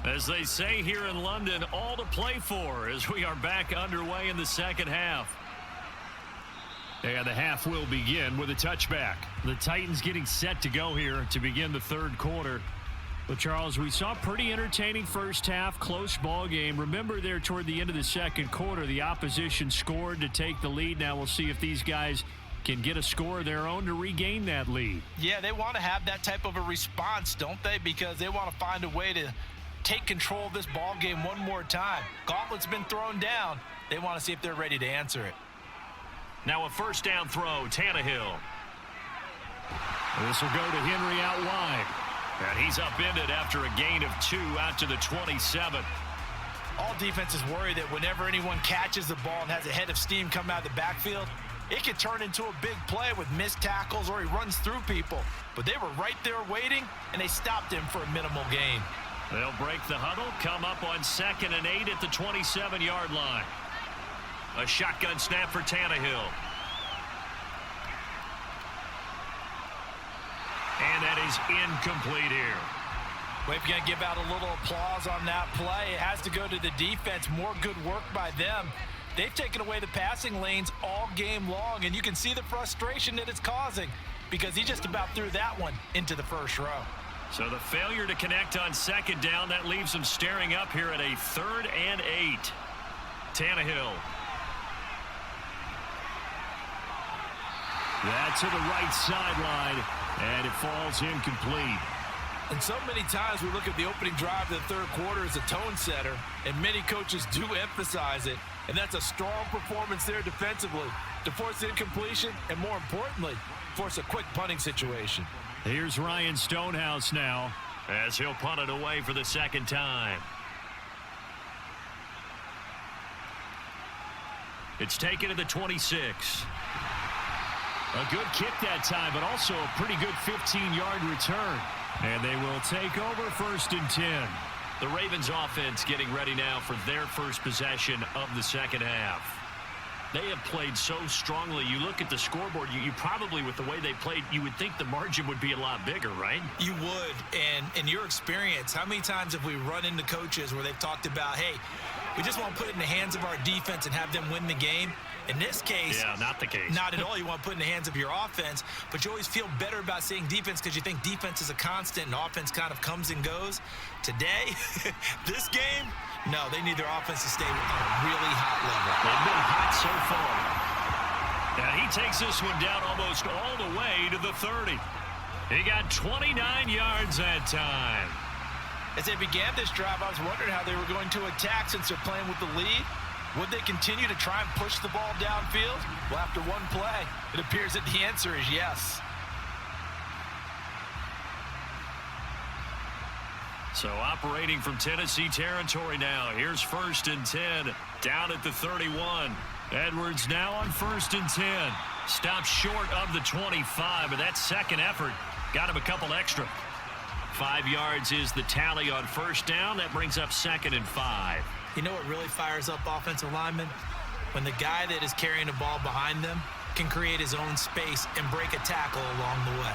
As they say here in London, all to play for as we are back underway in the second half. And the half will begin with a touchback. The Titans getting set to go here to begin the third quarter. But, Charles, we saw pretty entertaining first half, close ball game. Remember there toward the end of the second quarter, the opposition scored to take the lead. Now we'll see if these guys can get a score of their own to regain that lead. Yeah, they want to have that type of a response, don't they? Because they want to find a way to take control of this ball game one more time. Gauntlet's been thrown down. They want to see if they're ready to answer it. Now a first down throw, Tannehill. This will go to Henry out wide. And he's upended after a gain of 2 out to the 27. All defenses worry that whenever anyone catches the ball and has a head of steam come out of the backfield, it could turn into a big play with missed tackles or he runs through people. But they were right there waiting, and they stopped him for a minimal gain. They'll break the huddle, come up on 2nd and 8 at the 27-yard line. A shotgun snap for Tannehill. And that is incomplete here. We're going to give out a little applause on that play. It has to go to the defense. More good work by them. They've taken away the passing lanes all game long, and you can see the frustration that it's causing because he just about threw that one into the first row. So the failure to connect on 2nd down, that leaves them staring up here at a 3rd and 8. Tannehill. That's to the right sideline, and it falls incomplete. And so many times we look at the opening drive of the third quarter as a tone setter, and many coaches do emphasize it, and that's a strong performance there defensively to force incompletion and, more importantly, force a quick punting situation. Here's Ryan Stonehouse now as he'll punt it away for the 2nd time. It's taken to the 26. A good kick that time, but also a pretty good 15-yard return. And they will take over 1st and 10. The Ravens offense getting ready now for their first possession of the second half. They have played so strongly. You look at the scoreboard, you probably, with the way they played, you would think the margin would be a lot bigger, right? You would. And in your experience, how many times have we run into coaches where they've talked about, hey, we just want to put it in the hands of our defense and have them win the game? In this case, yeah, not the case. Not at all. You want to put it in the hands of your offense, but you always feel better about saying defense because you think defense is a constant and offense kind of comes and goes. Today, this game, no, they need their offense to stay on a really hot level. They've been hot so far. And he takes this one down almost all the way to the 30. He got 29 yards that time. As they began this drive, I was wondering how they were going to attack since they're playing with the lead. Would they continue to try and push the ball downfield? Well, after one play, it appears that the answer is yes. So operating from Tennessee territory now. Here's 1st and 10 down at the 31. Edwards now on 1st and 10. Stops short of the 25, but that second effort got him a couple extra. 5 yards is the tally on 1st down. That brings up 2nd and 5. You know what really fires up offensive linemen? when the guy that is carrying the ball behind them can create his own space and break a tackle along the way.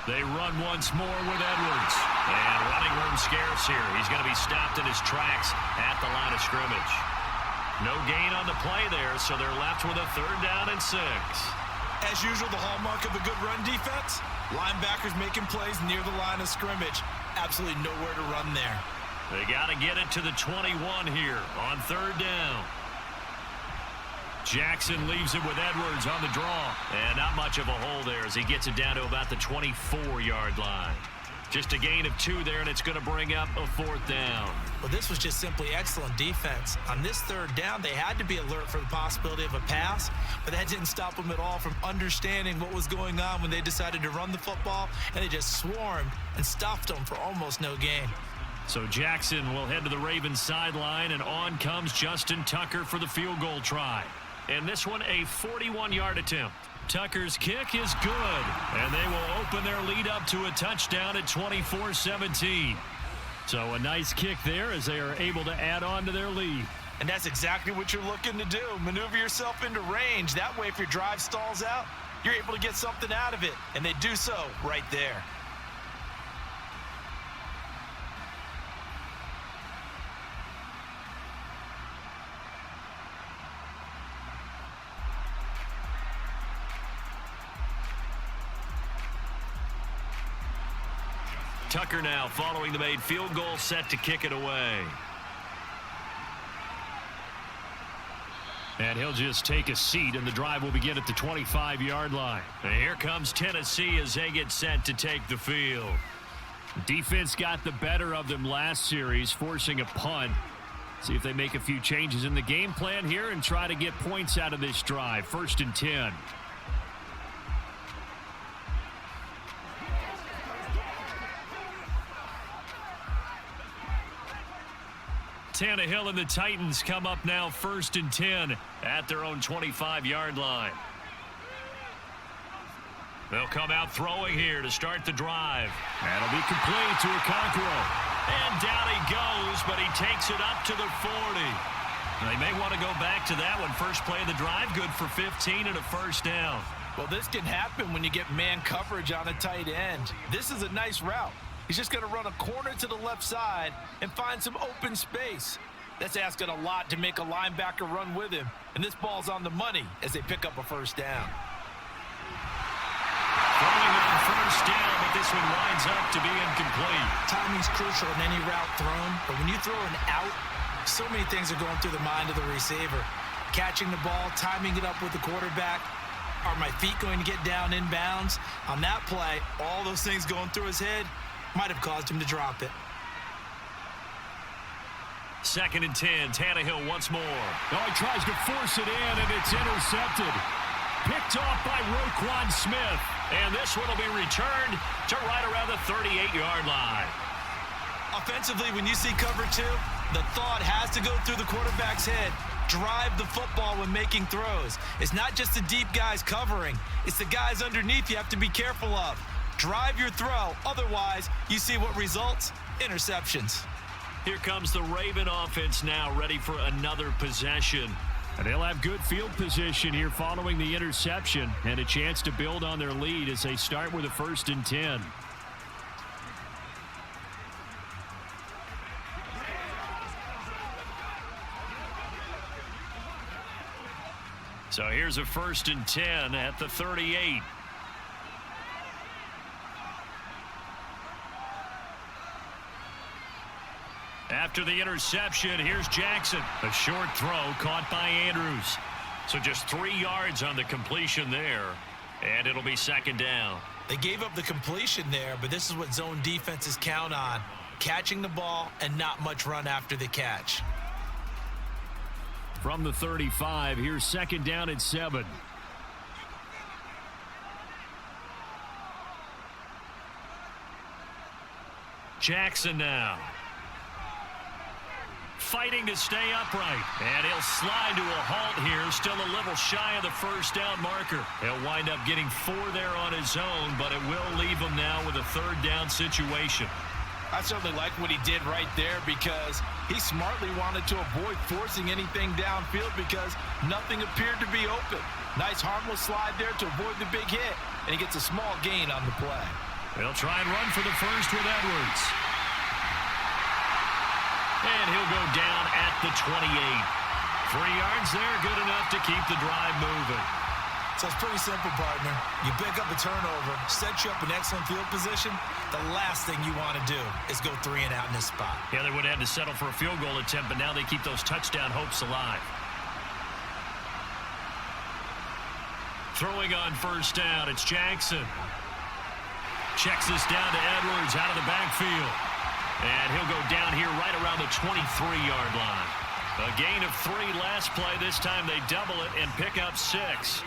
They run once more with Edwards. And running room scarce here. He's going to be stopped in his tracks at the line of scrimmage. No gain on the play there, so they're left with a 3rd down and 6. As usual, the hallmark of a good run defense, linebackers making plays near the line of scrimmage. Absolutely nowhere to run there. They got to get it to the 21 here on 3rd down. Jackson leaves it with Edwards on the draw. And not much of a hole there as he gets it down to about the 24-yard line. Just a gain of 2 there, and it's going to bring up a 4th down. Well, this was just simply excellent defense. On this 3rd down, they had to be alert for the possibility of a pass, but that didn't stop them at all from understanding what was going on when they decided to run the football, and they just swarmed and stuffed them for almost no gain. So Jackson will head to the Ravens sideline, and on comes Justin Tucker for the field goal try. And this one, a 41-yard attempt. Tucker's kick is good, and they will open their lead up to a touchdown at 24-17. So a nice kick there as they are able to add on to their lead. And that's exactly what you're looking to do. Maneuver yourself into range. That way, if your drive stalls out, you're able to get something out of it. And they do so right there. Tucker now following the made field goal, set to kick it away. And he'll just take a seat, and the drive will begin at the 25-yard line. And here comes Tennessee as they get set to take the field. Defense got the better of them last series, forcing a punt. See if they make a few changes in the game plan here and try to get points out of this drive. 1st and 10. Tannehill and the Titans come up now 1st and 10 at their own 25-yard line. They'll come out throwing here to start the drive. That'll be complete to Okonkwo. And down he goes, but he takes it up to the 40. They may want to go back to that one. First play of the drive, good for 15 and a 1st down. Well, this can happen when you get man coverage on a tight end. This is a nice route. He's just going to run a corner to the left side and find some open space. That's asking a lot to make a linebacker run with him. And this ball's on the money as they pick up a 1st down. Throwing on 1st down, but this one winds up to be incomplete. Timing's crucial in any route thrown, but when you throw an out, so many things are going through the mind of the receiver. Catching the ball, timing it up with the quarterback. Are my feet going to get down inbounds? On that play, all those things going through his head might have caused him to drop it. 2nd and 10, Tannehill once more. Oh, he tries to force it in, and it's intercepted. Picked off by Roquan Smith. And this one will be returned to right around the 38-yard line. Offensively, when you see cover 2, the thought has to go through the quarterback's head. Drive the football when making throws. It's not just the deep guys covering. It's the guys underneath you have to be careful of. Drive your throw. Otherwise, you see what results? Interceptions. Here comes the Raven offense now, ready for another possession. And they'll have good field position here following the interception and a chance to build on their lead as they start with a 1st and 10. So here's a 1st and 10 at the 38. After the interception, here's Jackson. A short throw caught by Andrews. So just 3 yards on the completion there, and it'll be 2nd down. They gave up the completion there, but this is what zone defenses count on. Catching the ball and not much run after the catch. From the 35, here's 2nd down and 7. Jackson now. Fighting to stay upright. And he'll slide to a halt here. Still a little shy of the 1st down marker. He'll wind up getting 4 there on his own, but it will leave him now with a 3rd down situation. I certainly like what he did right there because he smartly wanted to avoid forcing anything downfield because nothing appeared to be open. Nice harmless slide there to avoid the big hit, and he gets a small gain on the play. They'll try and run for the first with Edwards. And he'll go down at the 28. 3 yards there, good enough to keep the drive moving. So it's pretty simple, partner. You pick up a turnover, set you up in excellent field position. The last thing you want to do is go 3 and out in this spot. Yeah, they would have had to settle for a field goal attempt, but now they keep those touchdown hopes alive. Throwing on first down, it's Jackson. Checks this down to Edwards out of the backfield. And he'll go down here right around the 23-yard line. A gain of 3 last play. This time they double it and pick up 6.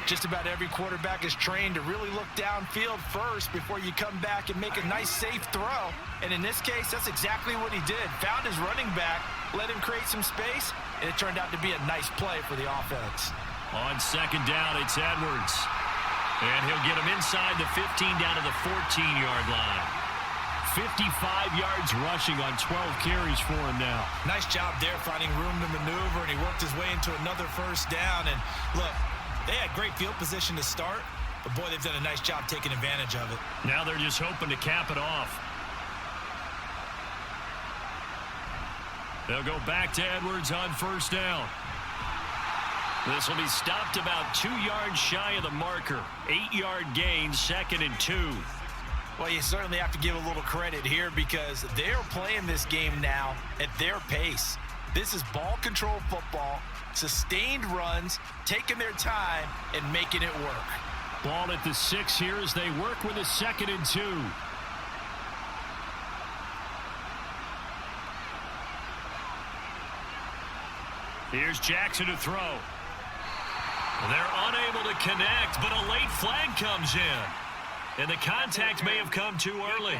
Just about every quarterback is trained to really look downfield first before you come back and make a nice, safe throw. And in this case, that's exactly what he did. Found his running back, let him create some space, and it turned out to be a nice play for the offense. On second down, it's Edwards. And he'll get him inside the 15 down to the 14-yard line. 55 yards rushing on 12 carries for him now. Nice job there finding room to maneuver, and he worked his way into another first down. And look, they had great field position to start, but boy, they've done a nice job taking advantage of it. Now they're just hoping to cap it off. They'll go back to Edwards on first down. This will be stopped about 2 yards shy of the marker. 8-yard gain, 2nd and 2. Well, you certainly have to give a little credit here because they're playing this game now at their pace. This is ball control football, sustained runs, taking their time, and making it work. Ball at the 6 here as they work with a 2nd and 2. Here's Jackson to throw. They're unable to connect, but a late flag comes in. And the contact may have come too early.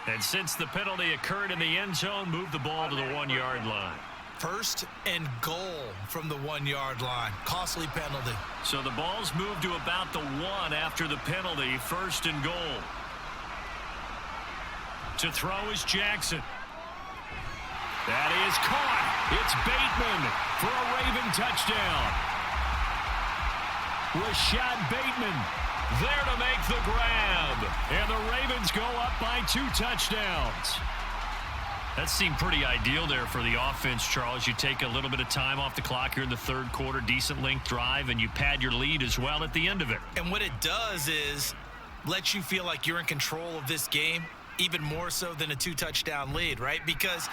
And since the penalty occurred in the end zone, move the ball to the 1-yard line. 1st and goal from the 1-yard line. Costly penalty. So the ball's moved to about the 1 after the penalty. 1st and goal. To throw is Jackson. That is caught. It's Bateman for a Raven touchdown. Rashad Bateman there to make the grab. And the Ravens go up by 2 touchdowns. That seemed pretty ideal there for the offense, Charles. You take a little bit of time off the clock here in the 3rd quarter, decent length drive, and you pad your lead as well at the end of it. And what it does is let you feel like you're in control of this game, even more so than a 2-touchdown lead, right? Because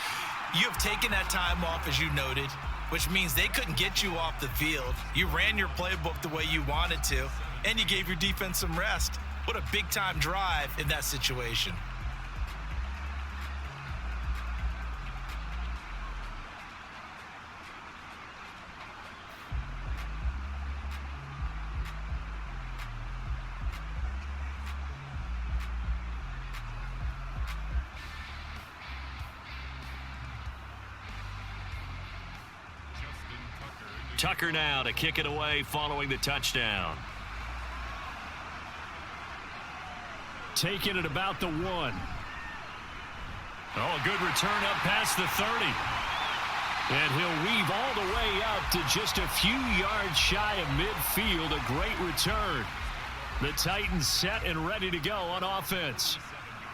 you have taken that time off, as you noted, which means they couldn't get you off the field. You ran your playbook the way you wanted to, and you gave your defense some rest. What a big-time drive in that situation. Tucker now to kick it away following the touchdown. Taking it about the 1. Oh, a good return up past the 30. And he'll weave all the way up to just a few yards shy of midfield. A great return. The Titans set and ready to go on offense.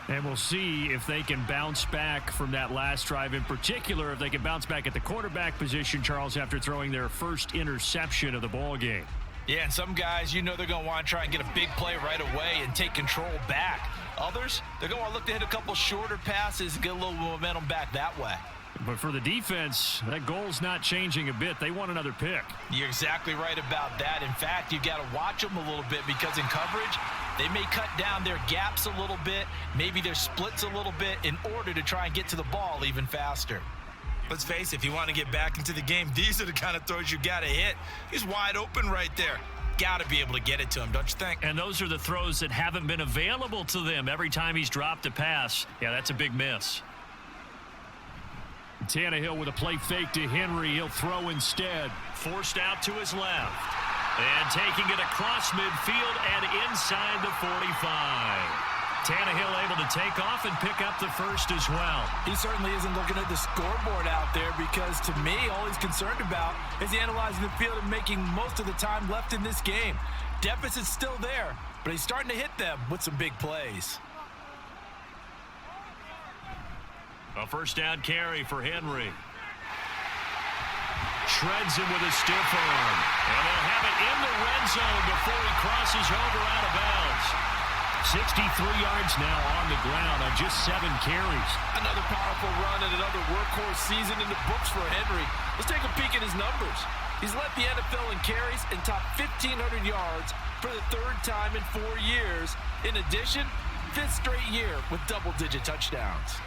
And we'll see if they can bounce back from that last drive, in particular, if they can bounce back at the quarterback position, Charles, after throwing their first interception of the ball game. Yeah, and some guys, you know they're going to want to try and get a big play right away and take control back. Others, they're going to look to hit a couple shorter passes and get a little momentum back that way. But for the defense, that goal's not changing a bit. They want another pick. You're exactly right about that. In fact, you've got to watch them a little bit because in coverage, they may cut down their gaps a little bit, maybe their splits a little bit in order to try and get to the ball even faster. Let's face it, if you want to get back into the game, these are the kind of throws you got to hit. He's wide open right there. Got to be able to get it to him, don't you think? And those are the throws that haven't been available to them every time he's dropped a pass. Yeah, that's a big miss. Tannehill with a play fake to Henry. He'll throw instead. Forced out to his left. And taking it across midfield and inside the 45. Tannehill able to take off and pick up the first as well. He certainly isn't looking at the scoreboard out there because, to me, all he's concerned about is analyzing the field and making most of the time left in this game. Deficit's still there, but he's starting to hit them with some big plays. A first down carry for Henry. Shreds him with a stiff arm. And they'll have it in the red zone before he crosses over out of bounds. 63 yards now on the ground on just 7 carries. Another powerful run and another workhorse season in the books for Henry. Let's take a peek at his numbers. He's led the NFL in carries and topped 1,500 yards for the 3rd time in 4 years. In addition, 5th straight year with double-digit touchdowns.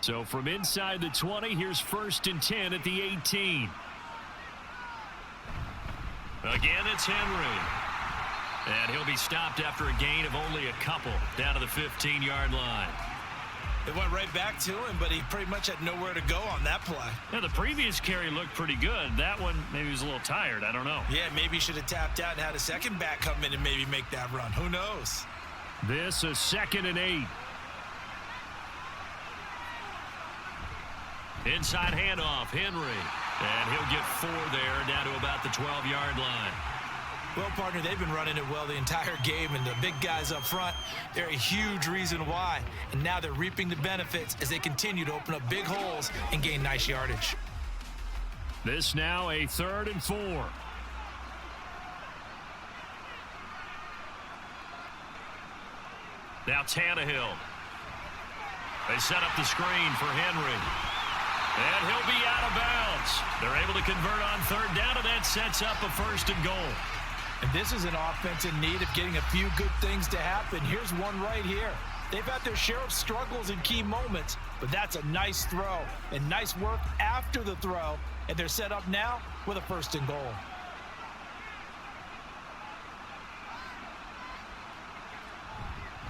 So from inside the 20, here's 1st and 10 at the 18. Again, it's Henry. And he'll be stopped after a gain of only a couple down to the 15-yard line. It went right back to him, but he pretty much had nowhere to go on that play. Yeah, the previous carry looked pretty good. That one, maybe he was a little tired. I don't know. Yeah, maybe he should have tapped out and had a second back come in and maybe make that run. Who knows? This is 2nd and 8. Inside handoff, Henry. And he'll get 4 there, down to about the 12-yard line. Well, partner, they've been running it well the entire game, and the big guys up front, they're a huge reason why. And now they're reaping the benefits as they continue to open up big holes and gain nice yardage. This now a 3rd and 4. Now Tannehill. They set up the screen for Henry. And he'll be out of bounds. They're able to convert on 3rd down, and that sets up a 1st and goal. And this is an offense in need of getting a few good things to happen. Here's one right here. They've had their share of struggles in key moments, but that's a nice throw and nice work after the throw. And they're set up now with a 1st and goal.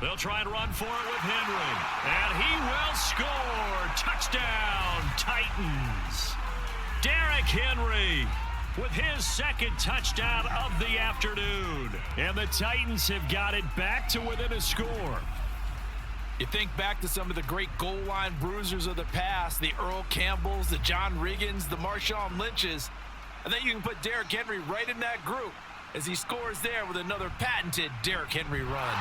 They'll try and run for it with Henry. And he will score. Touchdown, Titans. Derrick Henry with his 2nd touchdown of the afternoon. And the Titans have got it back to within a score. You think back to some of the great goal line bruisers of the past, the Earl Campbells, the John Riggins, the Marshawn Lynches. I think you can put Derrick Henry right in that group as he scores there with another patented Derrick Henry run.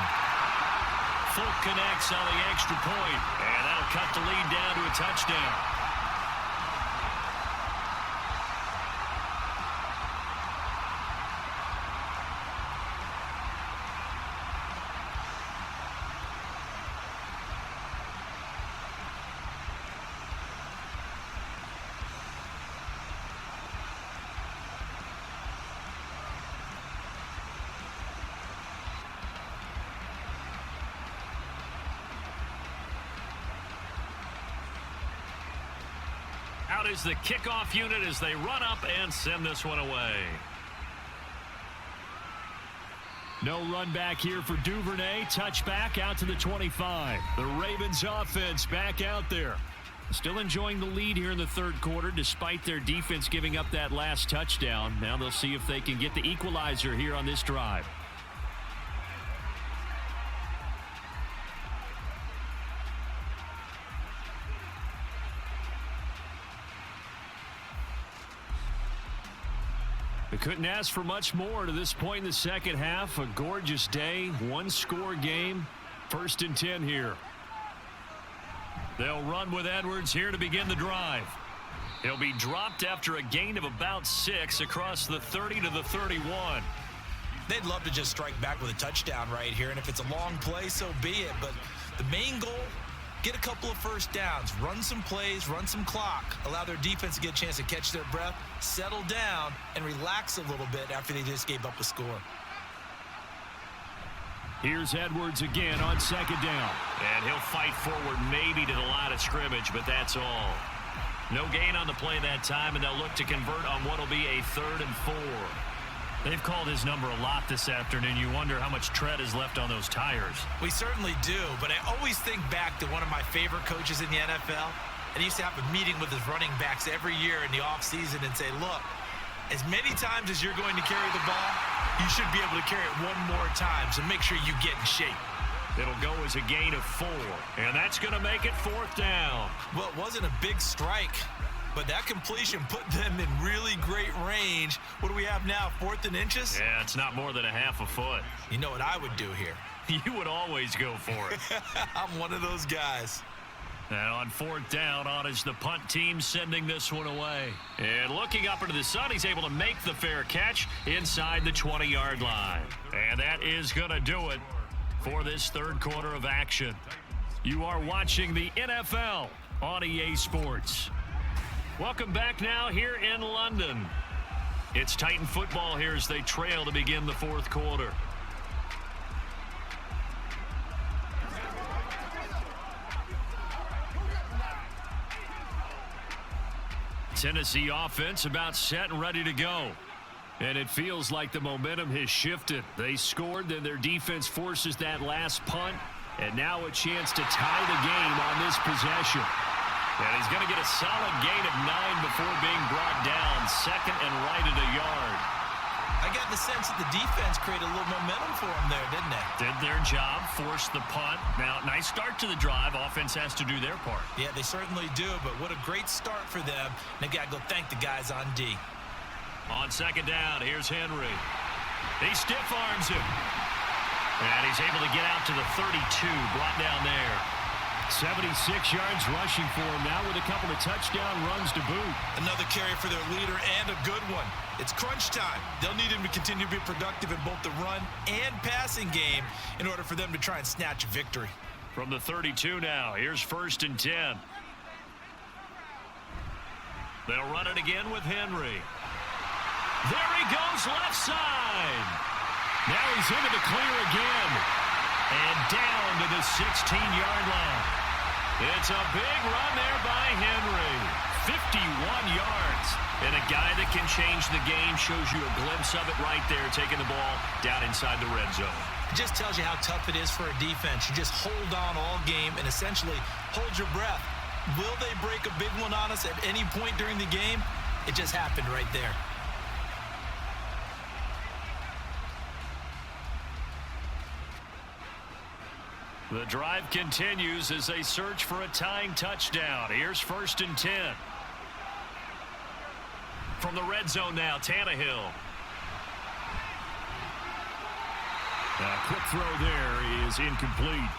Folk connects on the extra point, and that'll cut the lead down to a touchdown. Out is the kickoff unit as they run up and send this one away. No run back here for Duvernay. Touchback out to the 25. The Ravens offense back out there. Still enjoying the lead here in the 3rd quarter despite their defense giving up that last touchdown. Now they'll see if they can get the equalizer here on this drive. They couldn't ask for much more to this point in the 2nd half. A gorgeous day, 1-score game, 1st and 10 here. They'll run with Edwards here to begin the drive. He'll be dropped after a gain of about 6 across the 30 to the 31. They'd love to just strike back with a touchdown right here, and if it's a long play, so be it. But the main goal, get a couple of 1st downs, run some plays, run some clock, allow their defense to get a chance to catch their breath, settle down, and relax a little bit after they just gave up a score. Here's Edwards again on 2nd down. And he'll fight forward maybe to the line of scrimmage, but that's all. No gain on the play that time, and they'll look to convert on what will be a 3rd and 4. They've called his number a lot this afternoon. You wonder how much tread is left on those tires. We certainly do, but I always think back to one of my favorite coaches in the NFL, and he used to have a meeting with his running backs every year in the offseason and say, look, as many times as you're going to carry the ball, you should be able to carry it one more time, so make sure you get in shape. It'll go as a gain of 4, and that's going to make it 4th down. Well, it wasn't a big strike, but that completion put them in really great range. What do we have now, 4th and inches? Yeah, it's not more than a half a foot. You know what I would do here? You would always go for it. I'm one of those guys. And on 4th down, on is the punt team sending this one away. And looking up into the sun, he's able to make the fair catch inside the 20-yard line. And that is going to do it for this 3rd quarter of action. You are watching the NFL on EA Sports. Welcome back now here in London. It's Titan football here as they trail to begin the 4th quarter. Tennessee offense about set and ready to go. And it feels like the momentum has shifted. They scored, then their defense forces that last punt. And now a chance to tie the game on this possession. And he's going to get a solid gain of 9 before being brought down. 2nd and right at a yard. I got the sense that the defense created a little momentum for them there, didn't they? Did their job, forced the punt. Now, nice start to the drive. Offense has to do their part. Yeah, they certainly do, but what a great start for them. They've got to go thank the guys on D. On 2nd down, here's Henry. He stiff arms him. And he's able to get out to the 32, brought down there. 76 yards rushing for him now with a couple of touchdown runs to boot. Another carry for their leader and a good one. It's crunch time. They'll need him to continue to be productive in both the run and passing game in order for them to try and snatch a victory. From the 32 now, here's 1st and 10. They'll run it again with Henry. There he goes, left side. Now he's into the clear again. And down to the 16-yard line. It's a big run there by Henry. 51 yards. And a guy that can change the game, shows you a glimpse of it right there, taking the ball down inside the red zone. It just tells you how tough it is for a defense. You just hold on all game and essentially hold your breath. Will they break a big one on us at any point during the game? It just happened right there. The drive continues as they search for a tying touchdown. Here's 1st and 10. From the red zone now, Tannehill. A quick throw there is incomplete.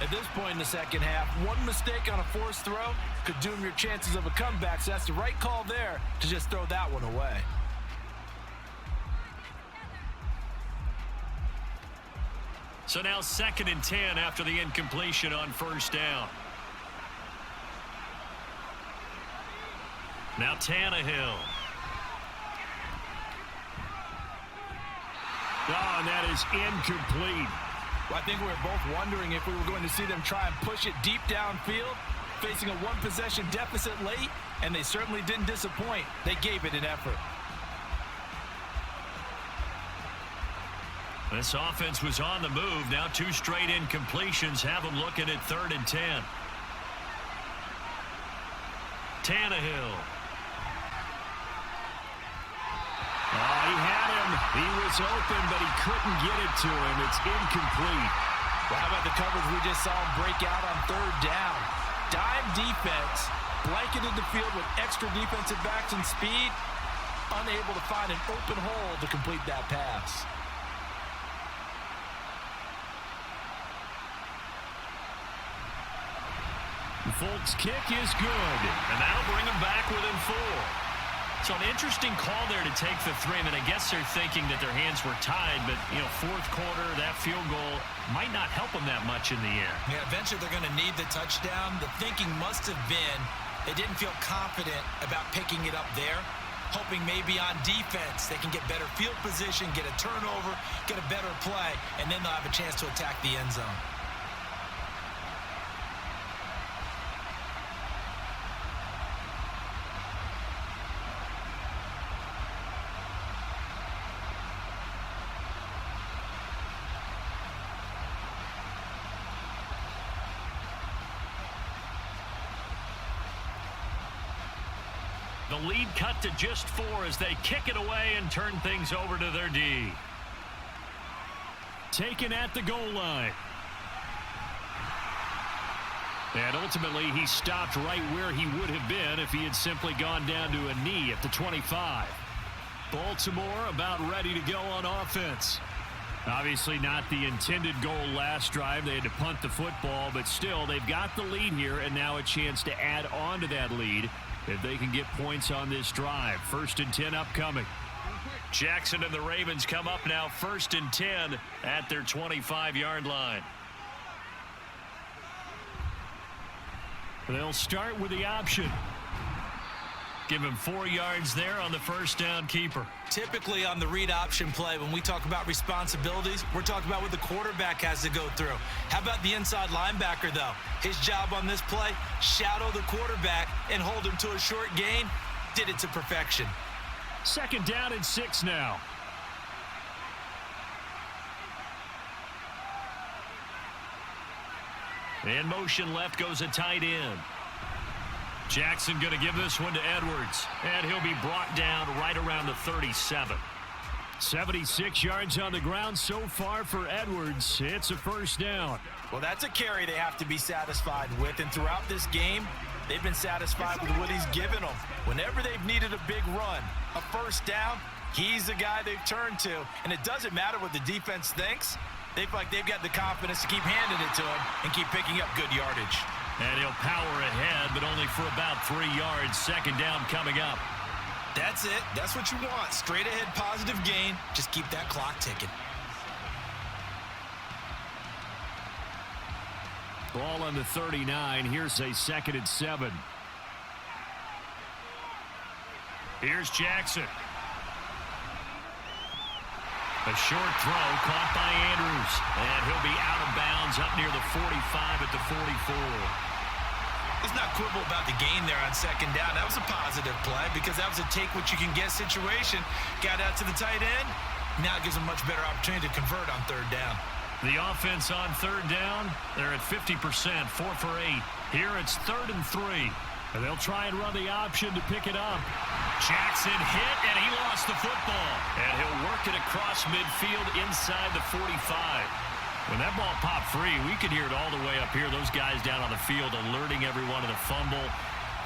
At this point in the 2nd half, one mistake on a forced throw could doom your chances of a comeback. So that's the right call there to just throw that one away. So now 2nd and 10 after the incompletion on 1st down. Now Tannehill. Oh, and that is incomplete. Well, I think we were both wondering if we were going to see them try and push it deep downfield, facing a one-possession deficit late, and they certainly didn't disappoint. They gave it an effort. This offense was on the move. Now 2 straight incompletions have them looking at 3rd and 10. Tannehill. Oh, he had him. He was open, but he couldn't get it to him. It's incomplete. Well, how about the coverage we just saw him break out on 3rd down? Dime defense, blanketed the field with extra defensive backs and speed, unable to find an open hole to complete that pass. Folks' kick is good, and that'll bring them back within 4. So an interesting call there to take the 3. I mean, I guess they're thinking that their hands were tied, but, 4th quarter, that field goal might not help them that much in the end. Yeah, eventually they're going to need the touchdown. The thinking must have been they didn't feel confident about picking it up there, hoping maybe on defense they can get better field position, get a turnover, get a better play, and then they'll have a chance to attack the end zone. The lead cut to just 4 as they kick it away and turn things over to their D. Taken at the goal line. And ultimately, he stopped right where he would have been if he had simply gone down to a knee at the 25. Baltimore about ready to go on offense. Obviously not the intended goal last drive. They had to punt the football, but still, they've got the lead here, and now a chance to add on to that lead if they can get points on this drive. 1st and 10 upcoming. Jackson and the Ravens come up now 1st and 10 at their 25-yard line. They'll start with the option. Give him 4 yards there on the first down keeper. Typically on the read option play, when we talk about responsibilities, we're talking about what the quarterback has to go through. How about the inside linebacker, though? His job on this play, shadow the quarterback and hold him to a short gain. Did it to perfection. 2nd down and 6 now. In motion left goes a tight end. Jackson going to give this one to Edwards, and he'll be brought down right around the 37. 76 yards on the ground so far for Edwards. It's a 1st down. Well, that's a carry they have to be satisfied with, and throughout this game, they've been satisfied with what he's given them. Whenever they've needed a big run, a 1st down, he's the guy they've turned to, and it doesn't matter what the defense thinks. They feel like they've got the confidence to keep handing it to him and keep picking up good yardage. And he'll power ahead, but only for about 3 yards. 2nd down coming up. That's it. That's what you want. Straight ahead positive gain. Just keep that clock ticking. Ball on the 39. Here's a 2nd and 7. Here's Jackson. A short throw caught by Andrews. And he'll be out of bounds up near the 45 at the 44. Let's not quibble about the gain there on 2nd down. That was a positive play because that was a take-what-you-can-get situation. Got out to the tight end. Now it gives them much better opportunity to convert on 3rd down. The offense on 3rd down, they're at 50%, 4 for 8. Here it's 3rd and 3. And they'll try and run the option to pick it up. Jackson hit, and he lost the football. And he'll work it across midfield inside the 45. When that ball popped free, we could hear it all the way up here. Those guys down on the field alerting everyone of the fumble.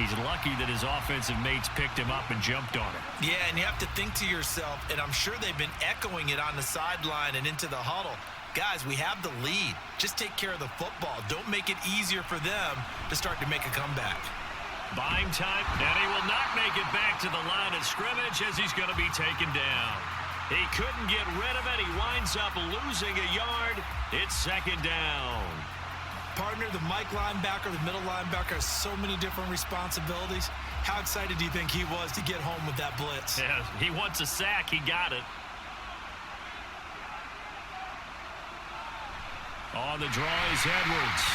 He's lucky that his offensive mates picked him up and jumped on it. Yeah, and you have to think to yourself, and I'm sure they've been echoing it on the sideline and into the huddle. Guys, we have the lead. Just take care of the football. Don't make it easier for them to start to make a comeback. Buying time, and he will not make it back to the line of scrimmage as he's going to be taken down. He couldn't get rid of it. He winds up losing a yard. It's 2nd down. Partner, the Mike linebacker, the middle linebacker has so many different responsibilities. How excited do you think he was to get home with that blitz? Yeah, he wants a sack. He got it. On the draw is Edwards.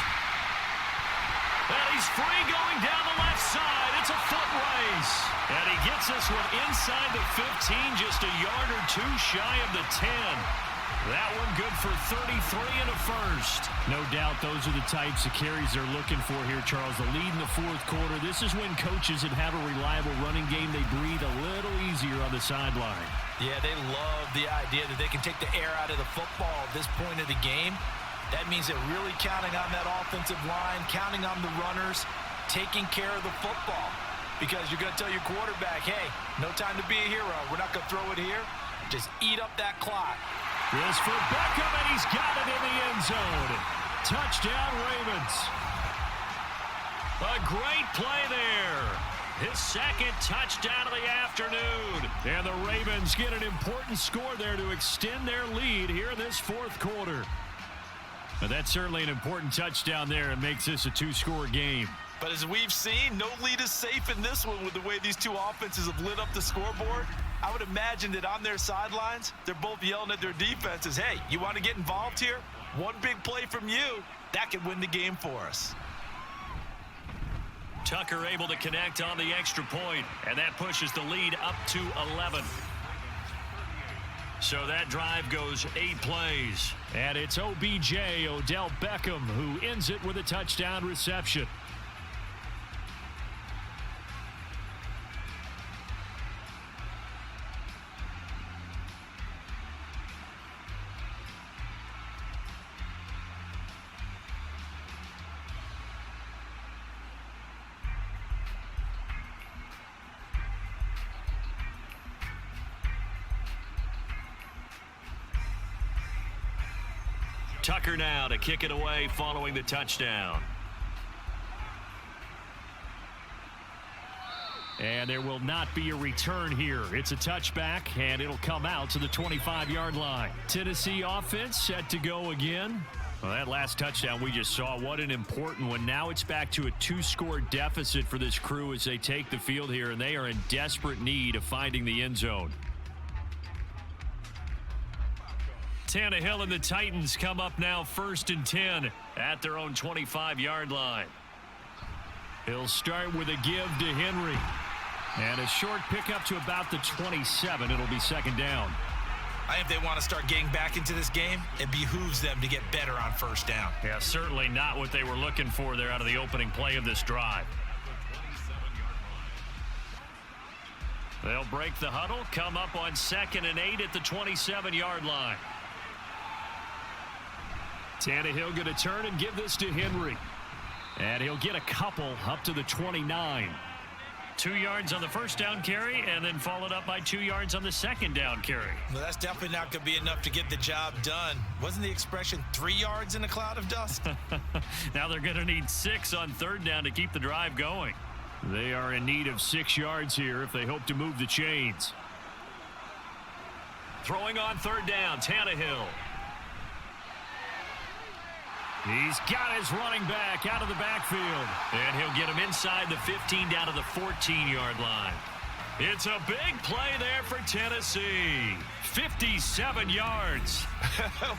And he's free going down the left side. It's a foot race. And he gets this one inside the 15, just a yard or 2 shy of the 10. That one good for 33 and a 1st. No doubt those are the types of carries they're looking for here, Charles. The lead in the 4th quarter. This is when coaches that have a reliable running game, they breathe a little easier on the sideline. Yeah, they love the idea that they can take the air out of the football at this point of the game. That means they're really counting on that offensive line, counting on the runners, taking care of the football. Because you're going to tell your quarterback, hey, no time to be a hero. We're not going to throw it here. Just eat up that clock. This for Beckham, and he's got it in the end zone. Touchdown, Ravens. A great play there. His 2nd touchdown of the afternoon. And the Ravens get an important score there to extend their lead here in this 4th quarter. But that's certainly an important touchdown there. It makes this a 2-score game. But as we've seen, no lead is safe in this one with the way these two offenses have lit up the scoreboard. I would imagine that on their sidelines, they're both yelling at their defenses, hey, you want to get involved here? One big play from you, that could win the game for us. Tucker able to connect on the extra point, and that pushes the lead up to 11. So that drive goes 8 plays, and it's OBJ, Odell Beckham, who ends it with a touchdown reception. Tucker now to kick it away following the touchdown. And there will not be a return here. It's a touchback, and it'll come out to the 25-yard line. Tennessee offense set to go again. Well, that last touchdown we just saw, what an important one. Now it's back to a 2-score deficit for this crew as they take the field here, and they are in desperate need of finding the end zone. Tannehill and the Titans come up now 1st and 10 at their own 25-yard line. He'll start with a give to Henry. And a short pickup to about the 27. It'll be 2nd down. I think if they want to start getting back into this game, it behooves them to get better on 1st down. Yeah, certainly not what they were looking for there out of the opening play of this drive. They'll break the huddle, come up on 2nd and 8 at the 27-yard line. Tannehill going to turn and give this to Henry. And he'll get a couple up to the 29. 2 yards on the 1st down carry, and then followed up by 2 yards on the 2nd down carry. Well, that's definitely not going to be enough to get the job done. Wasn't the expression 3 yards in a cloud of dust? Now they're going to need 6 on 3rd down to keep the drive going. They are in need of 6 yards here if they hope to move the chains. Throwing on 3rd down, Tannehill. He's got his running back out of the backfield. And he'll get him inside the 15 down to the 14-yard line. It's a big play there for Tennessee. 57 yards.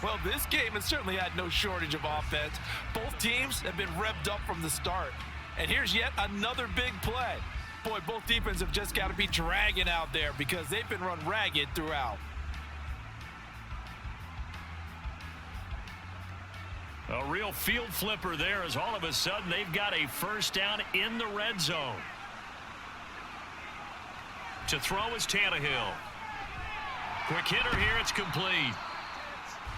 Well, this game has certainly had no shortage of offense. Both teams have been revved up from the start. And here's yet another big play. Boy, both defenses have just got to be dragging out there because they've been run ragged throughout. A real field flipper there as all of a sudden they've got a 1st down in the red zone. To throw is Tannehill. Quick hitter here, it's complete.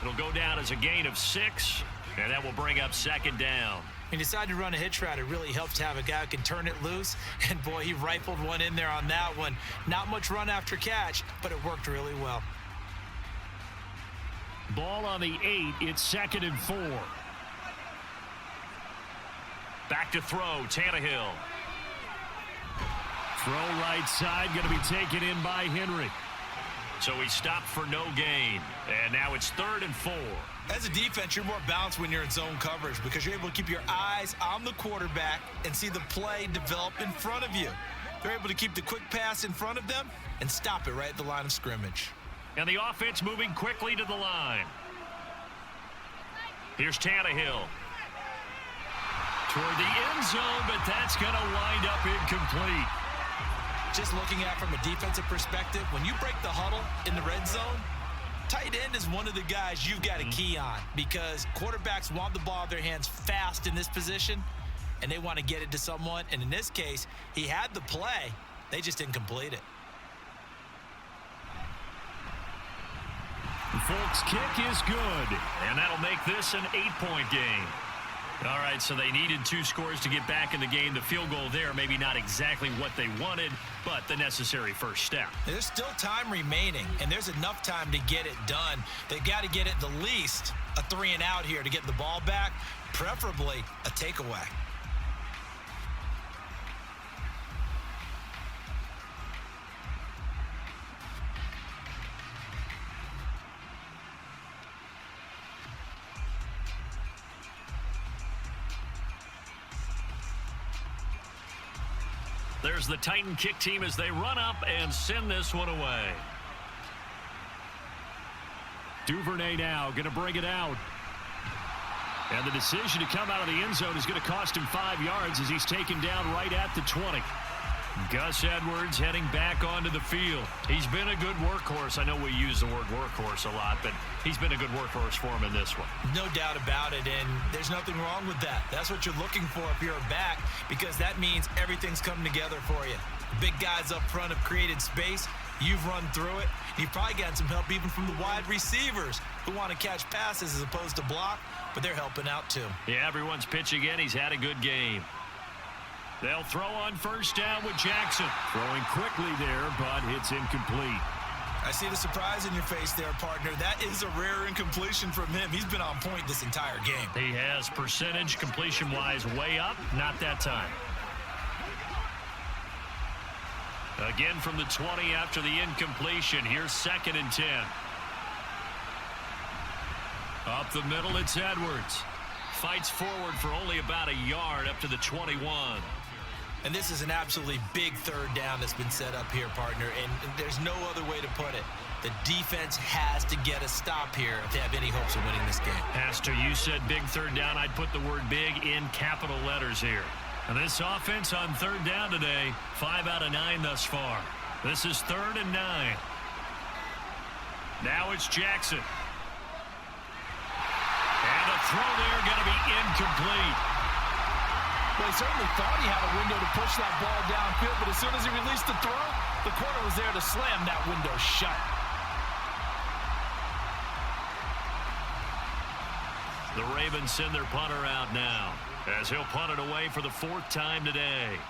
It'll go down as a gain of 6, and that will bring up 2nd down. He decided to run a hitch route. It really helps to have a guy who can turn it loose. And, boy, he rifled one in there on that one. Not much run after catch, but it worked really well. Ball on the 8. It's 2nd and 4. Back to throw, Tannehill. Throw right side, going to be taken in by Henry. So he stopped for no gain. And now it's 3rd and 4. As a defense, you're more balanced when you're in zone coverage because you're able to keep your eyes on the quarterback and see the play develop in front of you. They're able to keep the quick pass in front of them and stop it right at the line of scrimmage. And the offense moving quickly to the line. Here's Tannehill. Toward the end zone, but that's going to wind up incomplete. Just looking at it from a defensive perspective, when you break the huddle in the red zone, tight end is one of the guys you've got to key on because quarterbacks want the ball in their hands fast in this position, and they want to get it to someone. And in this case, he had the play. They just didn't complete it. The Folks' kick is good, and that'll make this an 8-point game. All right, so they needed 2 scores to get back in the game. The field goal there, maybe not exactly what they wanted, but the necessary first step. There's still time remaining, and there's enough time to get it done. They've got to get it the least a 3-and-out here to get the ball back, preferably a takeaway. There's the Titan kick team as they run up and send this one away. Duvernay now going to bring it out. And the decision to come out of the end zone is going to cost him 5 yards as he's taken down right at the 20. Gus Edwards heading back onto the field. He's been a good workhorse. I know we use the word workhorse a lot, but he's been a good workhorse for him in this one. No doubt about it, and there's nothing wrong with that. That's what you're looking for if you're a back, because that means everything's coming together for you. The big guys up front have created space. You've run through it. You've probably gotten some help even from the wide receivers who want to catch passes as opposed to block, but they're helping out too. Yeah, everyone's pitching in. He's had a good game. They'll throw on first down with Jackson. Throwing quickly there, but it's incomplete. I see the surprise in your face there, partner. That is a rare incompletion from him. He's been on point this entire game. He has percentage completion-wise way up. Not that time. Again from the 20 after the incompletion. Here's 2nd and 10. Up the middle, it's Edwards. Fights forward for only about a yard up to the 21. And this is an absolutely big 3rd down that's been set up here, partner, and there's no other way to put it. The defense has to get a stop here if they have any hopes of winning this game. Pastor, you said big 3rd down. I'd put the word big in capital letters here. And this offense on 3rd down today, 5 out of 9 thus far. This is 3rd and 9. Now it's Jackson. And a throw there going to be incomplete. Well, he certainly thought he had a window to push that ball downfield, but as soon as he released the throw, the corner was there to slam that window shut. The Ravens send their punter out now, as he'll punt it away for the 4th time today.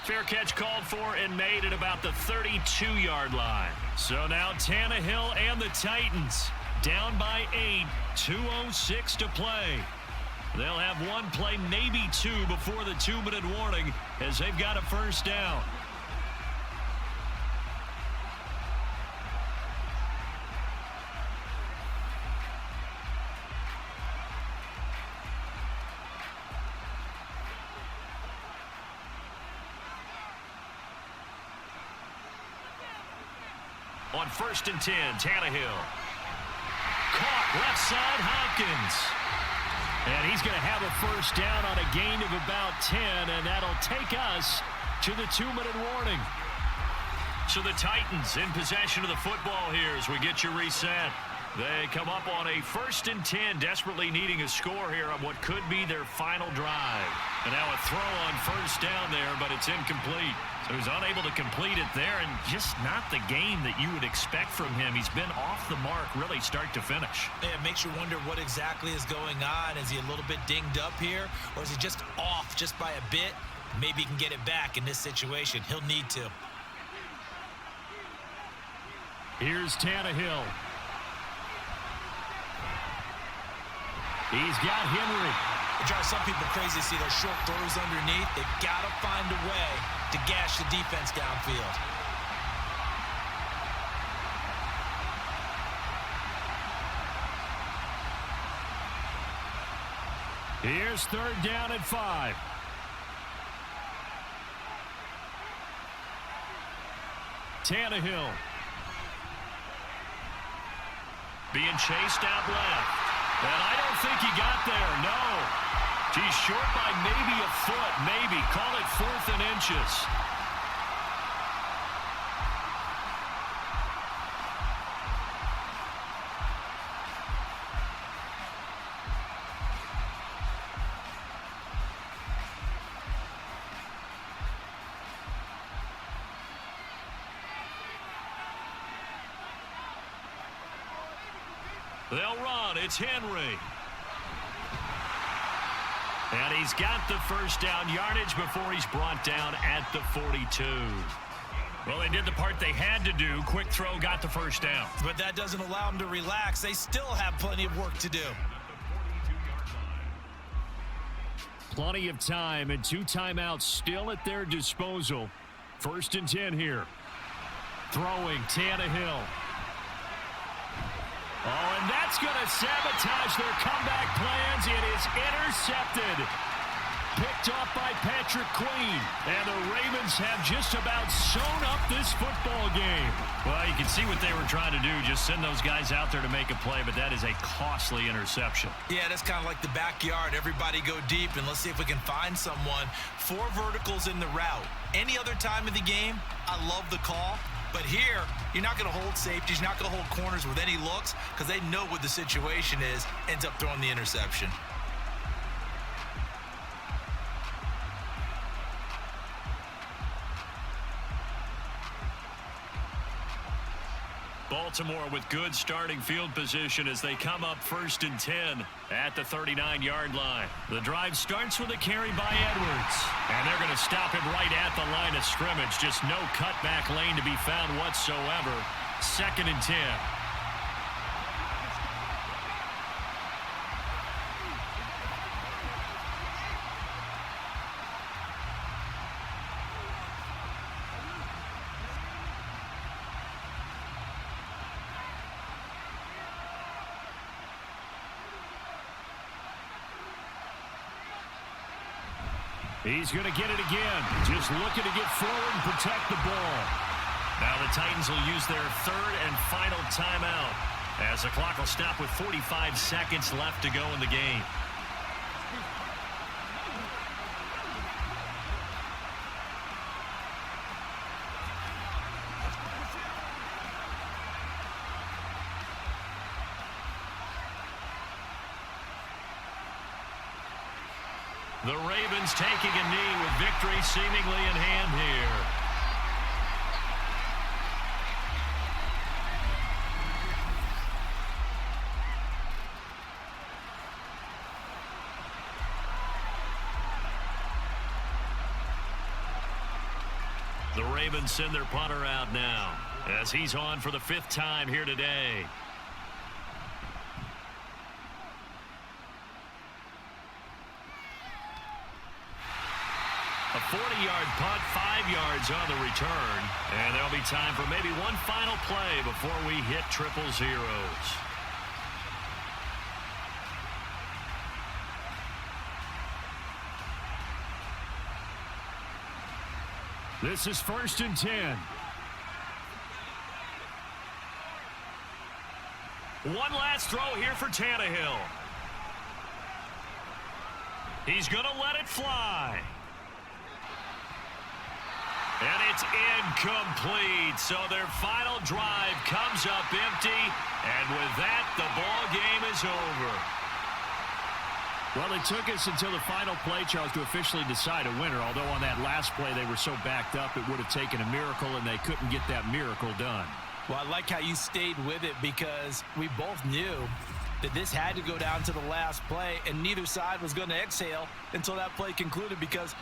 Fair catch called for and made at about the 32-yard line. So now Tannehill and the Titans down by 8, 2:06 to play. They'll have one play, maybe 2, before the 2-minute warning as they've got a 1st down. On 1st and 10, Tannehill. Caught left side, Hopkins. And he's going to have a 1st down on a gain of about 10, and that'll take us to the 2-minute warning. So the Titans in possession of the football here as we get you reset. They come up on a 1st and 10, desperately needing a score here on what could be their final drive. And now a throw on 1st down there, but it's incomplete. So he's unable to complete it there, and just not the game that you would expect from him. He's been off the mark, really, start to finish. Yeah, it makes you wonder what exactly is going on. Is he a little bit dinged up here, or is he just off just by a bit? Maybe he can get it back in this situation. He'll need to. Here's Tannehill. He's got Henry. It drives some people crazy to see those short throws underneath. They've got to find a way to gash the defense downfield. Here's 3rd down and 5. Tannehill. Being chased out left. And I don't think he got there, no. He's short by maybe a foot, maybe. Call it 4th and inches. They'll run. It's Henry. And he's got the 1st down yardage before he's brought down at the 42. Well, they did the part they had to do. Quick throw, got the 1st down. But that doesn't allow them to relax. They still have plenty of work to do. Plenty of time and 2 timeouts still at their disposal. 1st and 10 here. Throwing Tannehill. Oh, and that's going to sabotage their comeback plans. It is intercepted. Picked off by Patrick Queen. And the Ravens have just about sewn up this football game. Well, you can see what they were trying to do. Just send those guys out there to make a play, but that is a costly interception. Yeah, that's kind of like the backyard. Everybody go deep, and let's see if we can find someone. 4 verticals in the route. Any other time of the game, I love the call. But here, you're not going to hold safeties. You're not going to hold corners with any looks because they know what the situation is. Ends up throwing the interception. Baltimore with good starting field position as they come up 1st and 10 at the 39-yard line. The drive starts with a carry by Edwards. And they're going to stop him right at the line of scrimmage. Just no cutback lane to be found whatsoever. 2nd and 10. He's going to get it again. Just looking to get forward and protect the ball. Now the Titans will use their 3rd and final timeout as the clock will stop with 45 seconds left to go in the game. The Ravens taking a knee with victory seemingly in hand here. The Ravens send their punter out now as he's on for the 5th time here today. A 40-yard punt, 5 yards on the return. And there'll be time for maybe one final play before we hit triple zeros. This is 1st and 10. One last throw here for Tannehill. He's going to let it fly. And it's incomplete. So their final drive comes up empty. And with that, the ball game is over. Well, it took us until the final play, Charles, to officially decide a winner. Although on that last play they were so backed up, it would have taken a miracle, and they couldn't get that miracle done. Well, I like how you stayed with it because we both knew that this had to go down to the last play, and neither side was going to exhale until that play concluded because